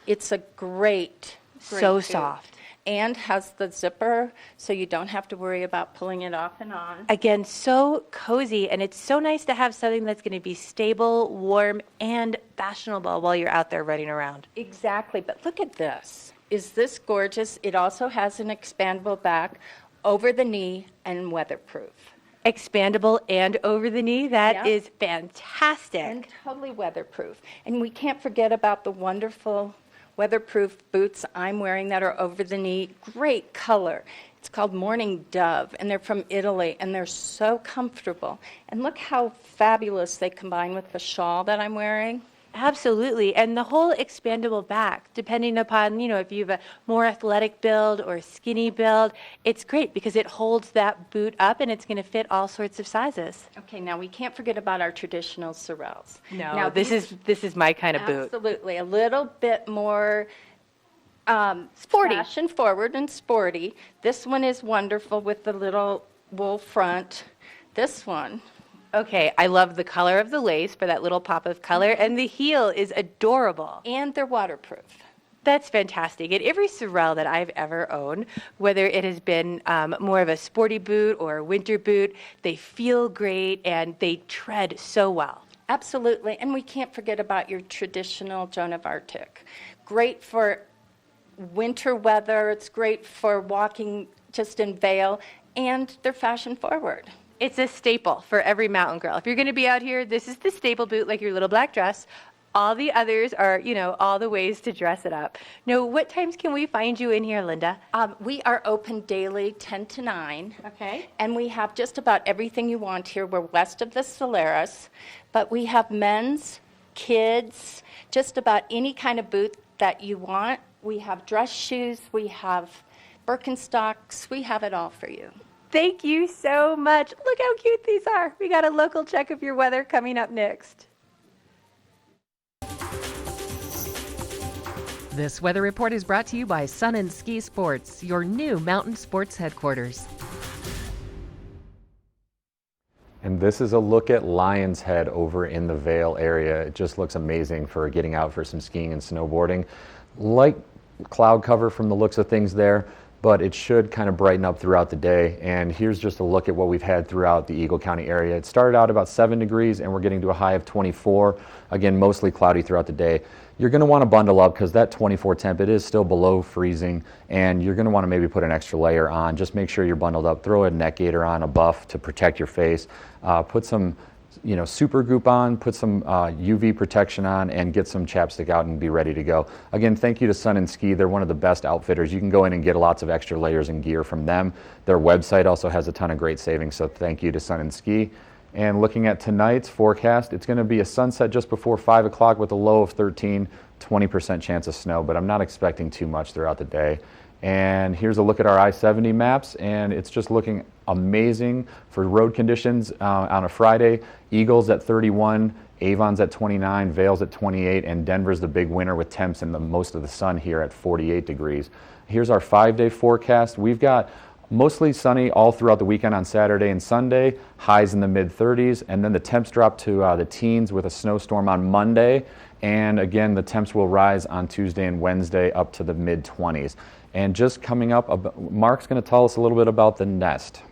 It's a great So boot. soft. And has the zipper, so you don't have to worry about pulling it off and on. Again, so cozy, and it's so nice to have something that's going to be stable, warm, and fashionable while you're out there running around. Exactly, but look at this. Is this gorgeous? It also has an expandable back, over the knee, and weatherproof. Expandable and over the knee, that Yep. is fantastic. And totally weatherproof. And we can't forget about the wonderful weatherproof boots I'm wearing that are over the knee. Great color. It's called Morning Dove, and they're from Italy, and they're so comfortable. And look how fabulous they combine with the shawl that I'm wearing. Absolutely. And the whole expandable back, depending upon, you know, if you have a more athletic build or skinny build, it's great because it holds that boot up and it's going to fit all sorts of sizes. Okay, now we can't forget about our traditional Sorels. No, Now, this is my kind of boot. Absolutely. A little bit more sporty. Fashion forward and sporty. This one is wonderful with the little wool front. This one. Okay, I love the color of the lace for that little pop of color, and the heel is adorable. And they're waterproof. That's fantastic. And every Sorel that I've ever owned, whether it has been more of a sporty boot or a winter boot, they feel great and they tread so well. Absolutely. And we can't forget about your traditional Joan of Arctic. Great for winter weather. It's great for walking just in Vail, and they're fashion forward. It's a staple for every mountain girl. If you're going to be out here, this is the staple boot, like your little black dress. All the others are, you know, all the ways to dress it up. Now, what times can we find you in here, Linda? We are open daily 10 to 9. Okay. And we have just about everything you want here. We're west of the Solaris, but we have men's, kids, just about any kind of boot that you want. We have dress shoes, we have Birkenstocks, we have it all for you. Thank you so much. Look how cute these are. We got a local check of your weather coming up next. This weather report is brought to you by Sun and Ski Sports, your new mountain sports headquarters. And this is a look at Lion's Head over in the Vail area. It just looks amazing for getting out for some skiing and snowboarding. Light cloud cover from the looks of things there, but it should kind of brighten up throughout the day. And here's just a look at what we've had throughout the Eagle County area. It started out about 7 degrees and we're getting to a high of 24. Again, mostly cloudy throughout the day. You're going to want to bundle up because that 24 temp, it is still below freezing, and you're going to want to maybe put an extra layer on. Just make sure you're bundled up. Throw a neck gaiter on, a buff to protect your face. Put some super goop on, put some UV protection on, and get some chapstick out and be ready to go. Again, thank you to Sun and Ski. They're one of the best outfitters. You can go in and get lots of extra layers and gear from them. Their website also has a ton of great savings, so thank you to Sun and Ski. And looking at tonight's forecast, it's going to be a sunset just before 5 o'clock with a low of 13, 20% chance of snow, but I'm not expecting too much throughout the day. And here's a look at our I-70 maps, and it's just looking amazing for road conditions on a Friday. Eagles at 31, Avon's at 29, Vail's at 28, and Denver's the big winner with temps and the most of the sun here at 48 degrees. Here's our 5-day forecast. We've got Mostly sunny all throughout the weekend on Saturday and Sunday, highs in the mid-30s, and then the temps drop to the teens with a snowstorm on Monday, and again the temps will rise on Tuesday and Wednesday up to the mid-20s. And just coming up, Mark's going to tell us a little bit about the nest.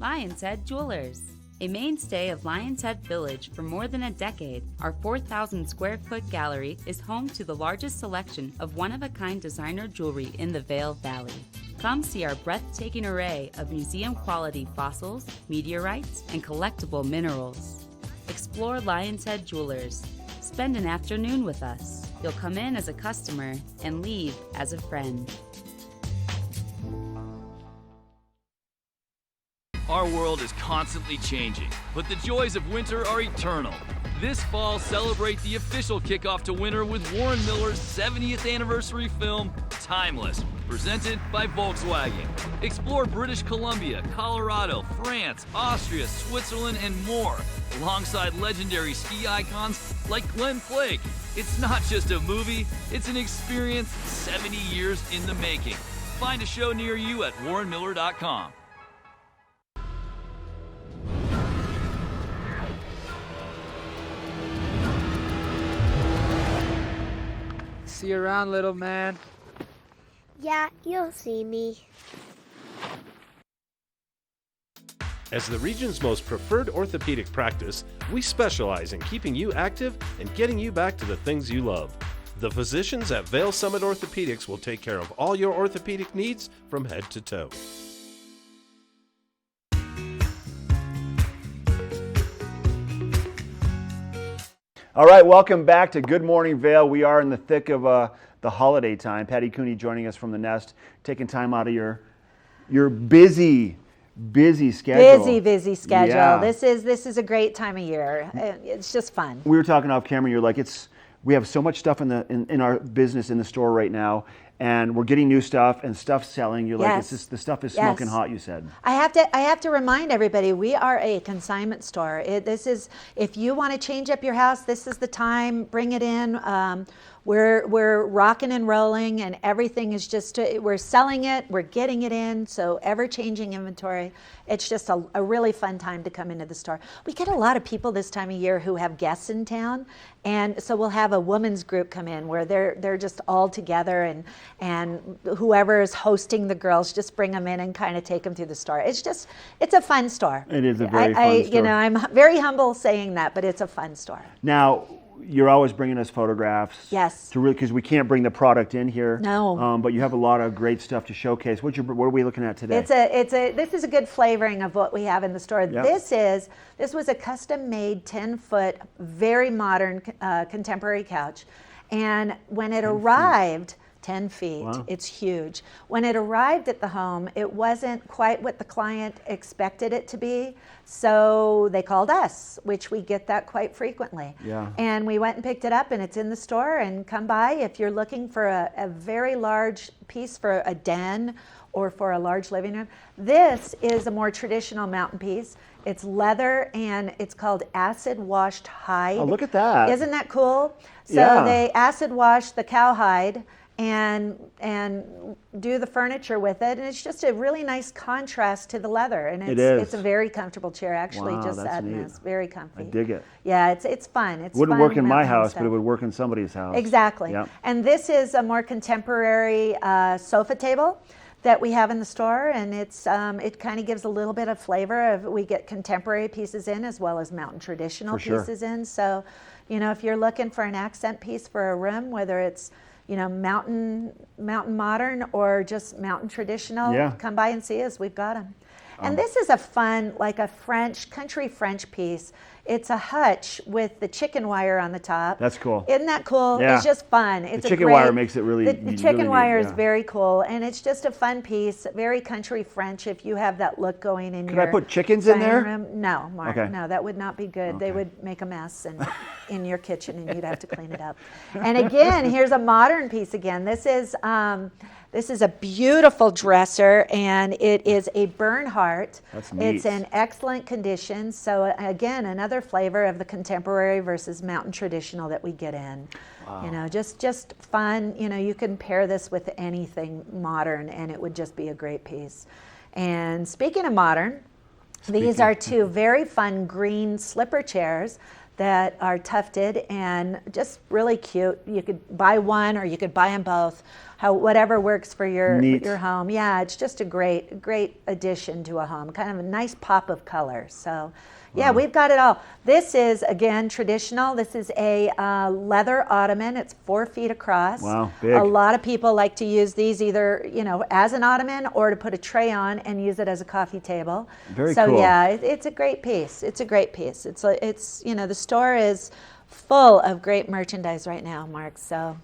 Lion's Head Jewelers. A mainstay of Lion's Head Village for more than a decade, our 4,000 square foot gallery is home to the largest selection of one-of-a-kind designer jewelry in the Vail Valley. Come see our breathtaking array of museum-quality fossils, meteorites, and collectible minerals. Explore Lion's Head Jewelers. Spend an afternoon with us. You'll come in as a customer and leave as a friend. Our world is constantly changing, but the joys of winter are eternal. This fall, celebrate the official kickoff to winter with Warren Miller's 70th anniversary film, Timeless, presented by Volkswagen. Explore British Columbia, Colorado, France, Austria, Switzerland, and more, alongside legendary ski icons like Glenn Flake. It's not just a movie, it's an experience 70 years in the making. Find a show near you at warrenmiller.com. See you around, little man. Yeah, you'll see me. As the region's most preferred orthopedic practice, we specialize in keeping you active and getting you back to the things you love. The physicians at Vail Summit Orthopedics will take care of all your orthopedic needs from head to toe. All right, welcome back to Good Morning Vail. We are in the thick of the holiday time. Patty Cooney joining us from the Nest, taking time out of your busy schedule. Busy schedule. Yeah. This is a great time of year. It's just fun. We were talking off camera. You're like, we have so much stuff in our business in the store right now, and we're getting new stuff and stuff selling. You're like, the stuff is smoking hot. You said. I have to remind everybody, we are a consignment store. This is, if you want to change up your house, this is the time. Bring it in. We're rocking and rolling, and everything is just, we're selling it, we're getting it in, so ever-changing inventory. It's just a really fun time to come into the store. We get a lot of people this time of year who have guests in town, and so we'll have a women's group come in where they're just all together, and whoever is hosting the girls just bring them in and kind of take them through the store. It's a fun store. It is a very fun store. You know, I'm very humble saying that, but it's a fun store. Now, you're always bringing us photographs. Yes. Because we can't bring the product in here. No. But you have a lot of great stuff to showcase. What are we looking at today? This is a good flavoring of what we have in the store. Yep. This was a custom-made 10-foot, very modern, contemporary couch, and when it arrived. 10 feet. Wow. It's huge. When it arrived at the home, it wasn't quite what the client expected it to be, so they called us, which we get that quite frequently. Yeah. And we went and picked it up, and it's in the store, and come by if you're looking for a very large piece for a den or for a large living room. This is a more traditional mountain piece. It's leather, and it's called acid washed hide. Oh, look at that. Isn't that cool? So Yeah. they acid wash the cowhide and do the furniture with it, and it's just a really nice contrast to the leather, and it's a very comfortable chair. Actually, Wow, just that's sat in neat. this, very comfy. I dig it. Yeah, it's fun. It's Wouldn't fun work in my mountain house, stuff. but it would work in somebody's house. Exactly. Yep. And this is a more contemporary sofa table that we have in the store, and it kind of gives a little bit of flavor. We get contemporary pieces in as well as mountain traditional For sure. pieces in. So, you know, if you're looking for an accent piece for a room, whether it's mountain modern or just mountain traditional, Yeah. come by and see us. We've got them. And this is a fun, like a country French piece. It's a hutch with the chicken wire on the top. That's cool. Isn't that cool? Yeah. It's just fun. It's the chicken wire makes it really. The chicken really wire neat, is very cool, and it's just a fun piece. Very country French. If you have that look going in Could your I put chickens in there? room. No, Mark. Okay. No, that would not be good. They would make a mess in your kitchen, and you'd have to clean it up. And again, here's a modern piece. Again, this is a beautiful dresser, and it is a Bernhardt. That's neat. It's in excellent condition. So again, another flavor of the contemporary versus mountain traditional that we get in. Wow. You know, just fun. You know, you can pair this with anything modern, and it would just be a great piece. And speaking of modern, these are two very fun green slipper chairs that are tufted and just really cute. You could buy one or you could buy them both, whatever works for your home. Yeah, it's just a great addition to a home, kind of a nice pop of color. So yeah, we've got it all. This is, again, traditional. This is a leather ottoman. It's 4 feet across. Wow, big. A lot of people like to use these either, you know, as an ottoman or to put a tray on and use it as a coffee table. Very so cool. Yeah, it's a great piece. It's a great piece. It's you know, the store is full of great merchandise right now, Mark. So.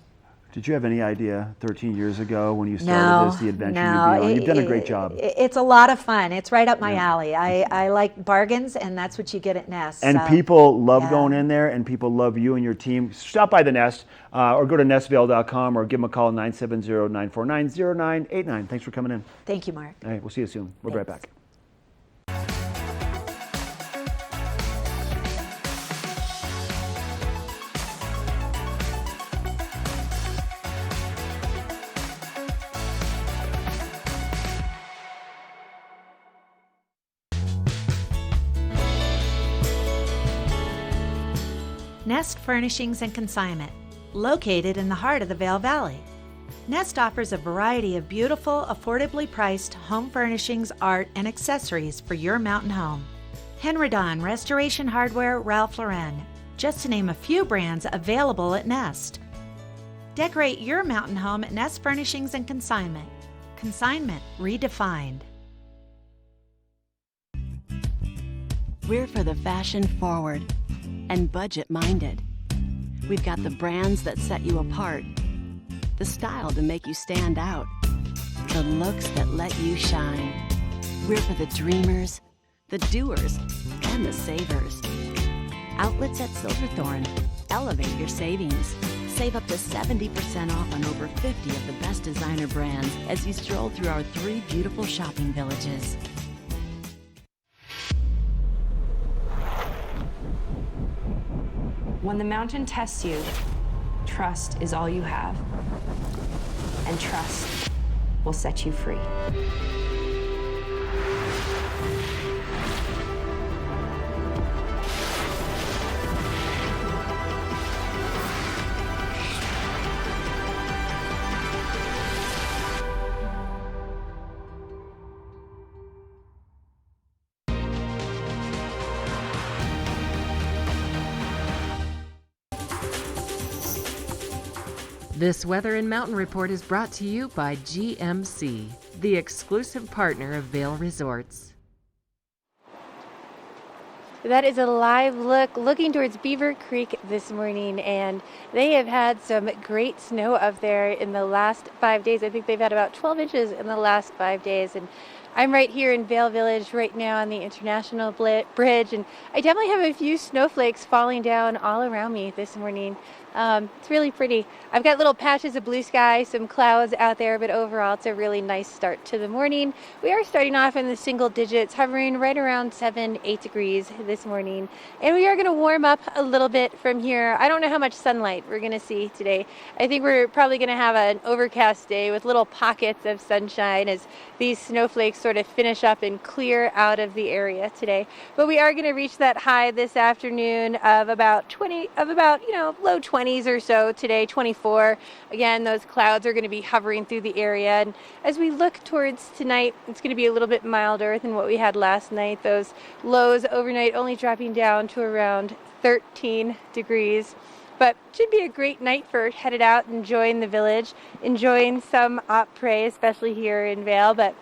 Did you have any idea 13 years ago when you started the adventure you'd be on? You've done a great job. It's a lot of fun. It's right up my alley. I like bargains, and that's what you get at Nest. And so, people love going in there, and people love you and your team. Stop by the Nest, or go to nestvale.com, or give them a call, 970-949-0989. Thanks for coming in. Thank you, Mark. All right, we'll see you soon. We'll be right back. Nest Furnishings and Consignment, located in the heart of the Vail Valley. Nest offers a variety of beautiful, affordably priced home furnishings, art, and accessories for your mountain home. Henredon, Restoration Hardware, Ralph Lauren, just to name a few brands available at Nest. Decorate your mountain home at Nest Furnishings and Consignment. Consignment redefined. We're for the fashion forward and budget-minded. We've got the brands that set you apart, the style to make you stand out, the looks that let you shine. We're for the dreamers, the doers, and the savers. Outlets at Silverthorne. Elevate your savings. Save up to 70% off on over 50 of the best designer brands as you stroll through our 3 beautiful shopping villages. When the mountain tests you, trust is all you have. And trust will set you free. This Weather and Mountain Report is brought to you by GMC, the exclusive partner of Vail Resorts. That is a live look looking towards Beaver Creek this morning, and they have had some great snow up there in the last 5 days. I think they've had about 12 inches in the last 5 days, and I'm right here in Vail Village right now on the International Bridge, and I definitely have a few snowflakes falling down all around me this morning. It's really pretty. I've got little patches of blue sky, some clouds out there, but overall it's a really nice start to the morning. We are starting off in the single digits, hovering right around 7-8 degrees this morning, and we are going to warm up a little bit from here. I don't know how much sunlight we're going to see today. I think we're probably going to have an overcast day with little pockets of sunshine as these snowflakes sort of finish up and clear out of the area today. But we are going to reach that high this afternoon of about low 20s or so today, 24. Again, those clouds are going to be hovering through the area. And as we look towards tonight, it's going to be a little bit milder than what we had last night. Those lows overnight only dropping down to around 13 degrees. But should be a great night for headed out, enjoying the village, enjoying some après, especially here in Vail. But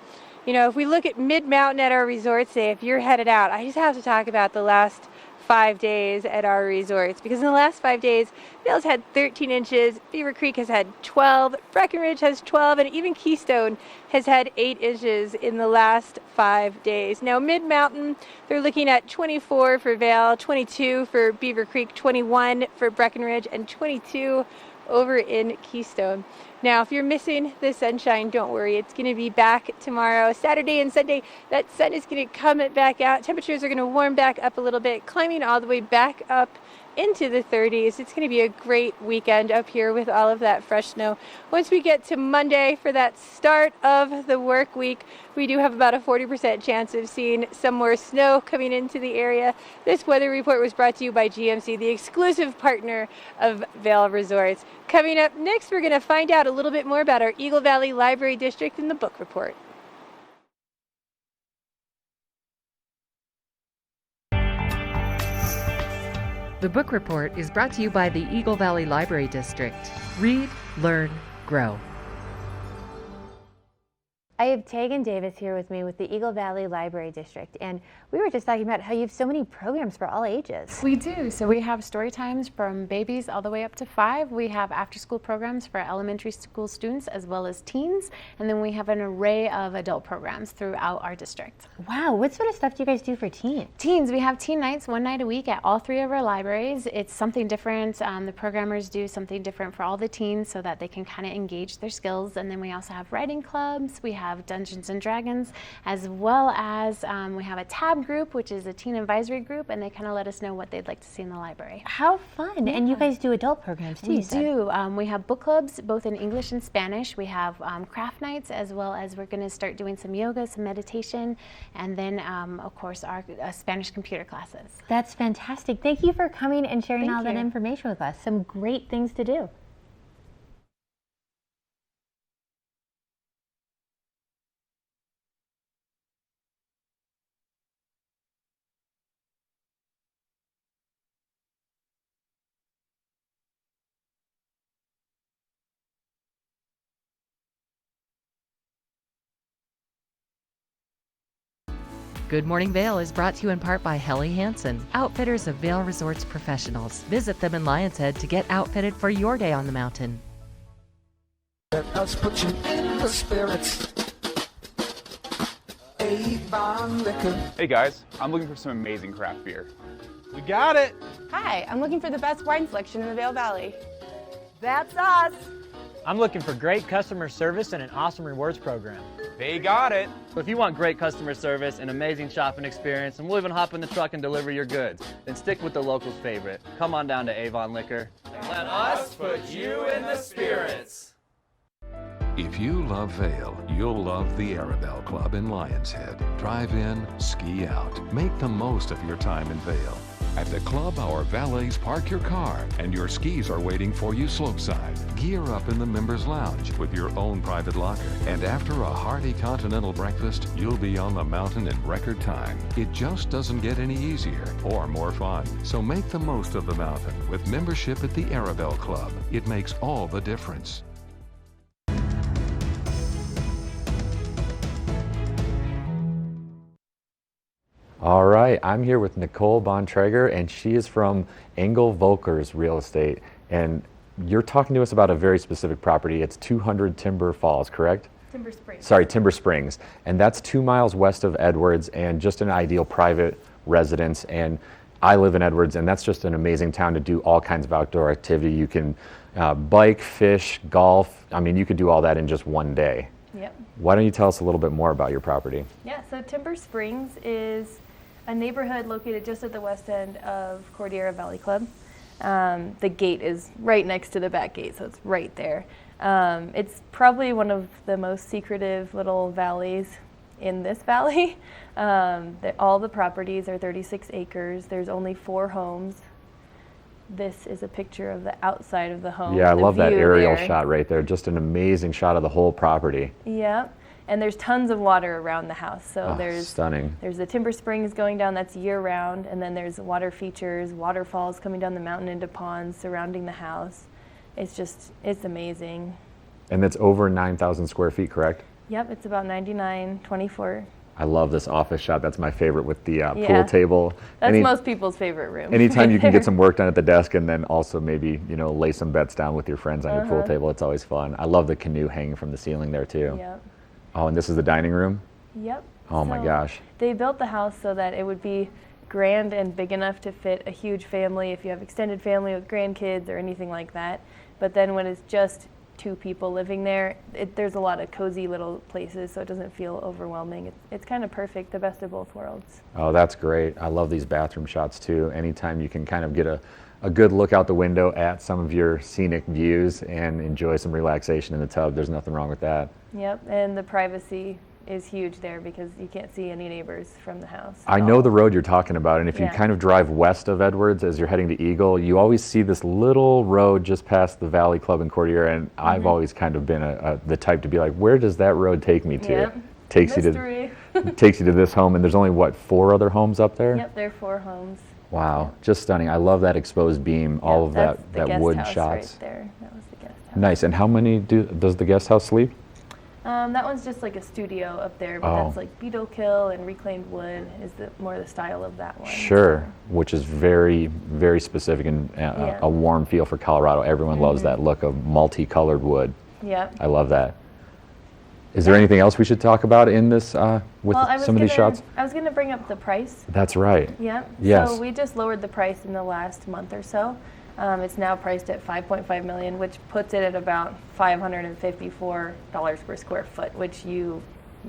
you know, if we look at mid-mountain at our resort, say if you're headed out, I just have to talk about the last 5 days at our resorts, because in the last 5 days, Vail's had 13 inches, Beaver Creek has had 12, Breckenridge has 12, and even Keystone has had 8 inches in the last 5 days. Now, Mid-Mountain, they're looking at 24 for Vail, 22 for Beaver Creek, 21 for Breckenridge, and 22 over in Keystone. Now, if you're missing the sunshine, don't worry. It's going to be back tomorrow, Saturday and Sunday. That sun is going to come back out. Temperatures are going to warm back up a little bit, climbing all the way back up into the 30s. It's going to be a great weekend up here with all of that fresh snow. Once we get to Monday for that start of the work week, we do have about a 40% chance of seeing some more snow coming into the area. This weather report was brought to you by GMC, the exclusive partner of Vail Resorts. Coming up next, we're going to find out a little bit more about our Eagle Valley Library District in the book report. The book report is brought to you by the Eagle Valley Library District. Read, learn, grow. I have Tegan Davis here with me with the Eagle Valley Library District, and we were just talking about how you have so many programs for all ages. We do. So we have story times from babies all the way up to 5. We have after-school programs for elementary school students as well as teens, and then we have an array of adult programs throughout our district. Wow, what sort of stuff do you guys do for teens? Teens, we have teen nights 1 night a week at all 3 of our libraries. It's something different. The programmers do something different for all the teens so that they can kind of engage their skills, and then we also have writing clubs. We have Dungeons and Dragons, as well as we have a tab group, which is a teen advisory group, and they kind of let us know what they'd like to see in the library. How fun. Yeah. And you guys do adult programs too. We do. We have book clubs both in English and Spanish. We have craft nights, as well as we're going to start doing some yoga, some meditation, and then of course our Spanish computer classes. That's fantastic. Thank you for coming and sharing all that information with us. Some great things to do. Good Morning Vail is brought to you in part by Helly Hansen, outfitters of Vail Resorts professionals. Visit them in Lions Head to get outfitted for your day on the mountain. Let us put you in the spirits. Avon Liquor. Hey guys, I'm looking for some amazing craft beer. We got it! Hi, I'm looking for the best wine selection in the Vail Valley. That's us! I'm looking for great customer service and an awesome rewards program. They got it! So if you want great customer service, an amazing shopping experience, and we'll even hop in the truck and deliver your goods, then stick with the locals' favorite. Come on down to Avon Liquor. Let us put you in the spirits. If you love Vail, you'll love the Arabelle Club in Lions Head. Drive in, ski out. Make the most of your time in Vail. At the club, our valets park your car, and your skis are waiting for you slopeside. Gear up in the members' lounge with your own private locker. And after a hearty continental breakfast, you'll be on the mountain in record time. It just doesn't get any easier or more fun. So make the most of the mountain with membership at the Arabelle Club. It makes all the difference. All right, I'm here with Nicole Bontrager, and she is from Engel Volkers Real Estate. And you're talking to us about a very specific property. It's 200 Timber Falls, correct? Timber Springs. Sorry, Timber Springs. And that's 2 miles west of Edwards, and just an ideal private residence. And I live in Edwards, and that's just an amazing town to do all kinds of outdoor activity. You can bike, fish, golf. I mean, you could do all that in just one day. Yep. Why don't you tell us a little bit more about your property? Yeah, so Timber Springs is a neighborhood located just at the west end of Cordillera Valley Club. The gate is right next to the back gate, so it's right there. It's probably one of the most secretive little valleys in this valley. All the properties are 36 acres. There's only 4 homes. This is a picture of the outside of the home. Yeah, I love that aerial there. shot right there. Just an amazing shot of the whole property. Yeah. And there's tons of water around the house. So stunning. There's the Timber Springs going down, that's year round, and then there's water features, waterfalls coming down the mountain into ponds surrounding the house. It's amazing. And that's over 9,000 square feet, correct? Yep, it's about 99.24 I love this office shop. That's my favorite with the pool table. That's most people's favorite room. Anytime you can get some work done at the desk and then also maybe, you know, lay some bets down with your friends on your pool table. It's always fun. I love the canoe hanging from the ceiling there too. Yep. Oh, and this is the dining room? Yep. Oh my gosh. They built the house so that it would be grand and big enough to fit a huge family if you have extended family with grandkids or anything like that. But then when it's just 2 people living there, there's a lot of cozy little places, so it doesn't feel overwhelming. It's kind of perfect, the best of both worlds. Oh, that's great. I love these bathroom shots too. Anytime you can kind of get a good look out the window at some of your scenic views and enjoy some relaxation in the tub, there's nothing wrong with that. Yep, and the privacy is huge there because you can't see any neighbors from the house. I know the road you're talking about, and if you kind of drive west of Edwards as you're heading to Eagle, you always see this little road just past the Valley Club in Cordillera, and I've always kind of been the type to be like, where does that road take me to? Yep. Takes you to this home, and there's only, what, 4 other homes up there? Yep, there are 4 homes. Wow, just stunning. I love that exposed beam, all of that wood house shots. Right there. That was the guest house. Nice. And how many does the guest house sleep? That one's just like a studio up there, but that's like beetle kill and reclaimed wood is more the style of that one. Sure, which is very, very specific and a warm feel for Colorado. Everyone loves that look of multicolored wood. Yep. I love that. Is there anything else we should talk about in this with some of these shots? I was going to bring up the price. That's right. Yep. Yes. So we just lowered the price in the last month or so. It's now priced at $5.5 million, which puts it at about $554 per square foot, which you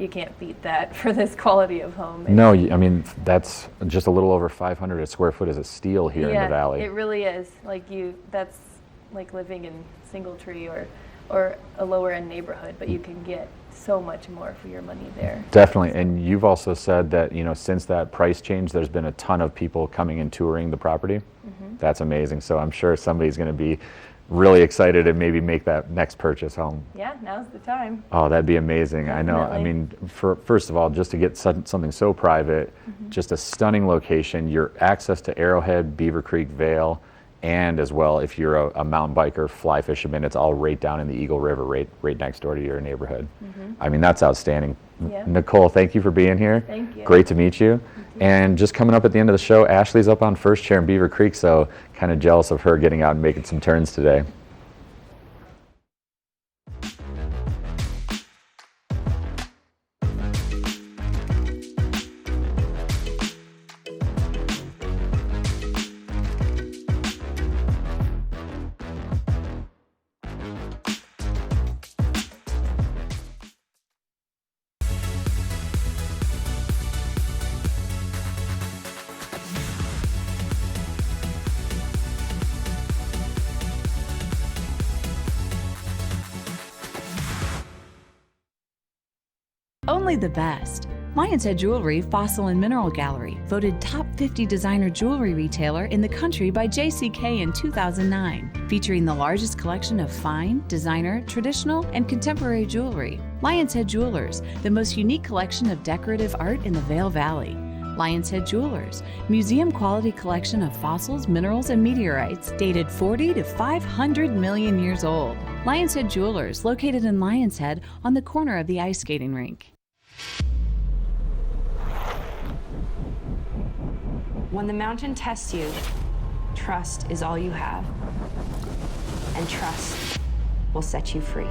can't beat that for this quality of home. No, I mean, that's just a little over 500 a square foot is a steal here in the valley. It really is. That's like living in Singletree or a lower end neighborhood, but you can get so much more for your money there. Definitely, and you've also said that, you know, since that price change, there's been a ton of people coming and touring the property. That's amazing. So I'm sure somebody's going to be really excited and maybe make that next purchase home. Yeah, now's the time. Oh, that'd be amazing. Definitely. I know. I mean, first of all, just to get something so private, just a stunning location, your access to Arrowhead, Beaver Creek, Vail, and as well, if you're a mountain biker, fly fisherman, it's all right down in the Eagle River, right next door to your neighborhood. I mean, that's outstanding. Yeah. Nicole, thank you for being here. Thank you. Great to meet you. And just coming up at the end of the show, Ashley's up on first chair in Beaver Creek, so kind of jealous of her getting out and making some turns today. Only the best. Lion's Head Jewelry Fossil and Mineral Gallery, voted top 50 designer jewelry retailer in the country by JCK in 2009, featuring the largest collection of fine, designer, traditional, and contemporary jewelry. Lion's Head Jewelers, the most unique collection of decorative art in the Vail Valley. Lion's Head Jewelers, museum quality collection of fossils, minerals, and meteorites dated 40 to 500 million years old. Lion's Head Jewelers, located in Lion's Head on the corner of the ice skating rink. When the mountain tests you, trust is all you have. And trust will set you free.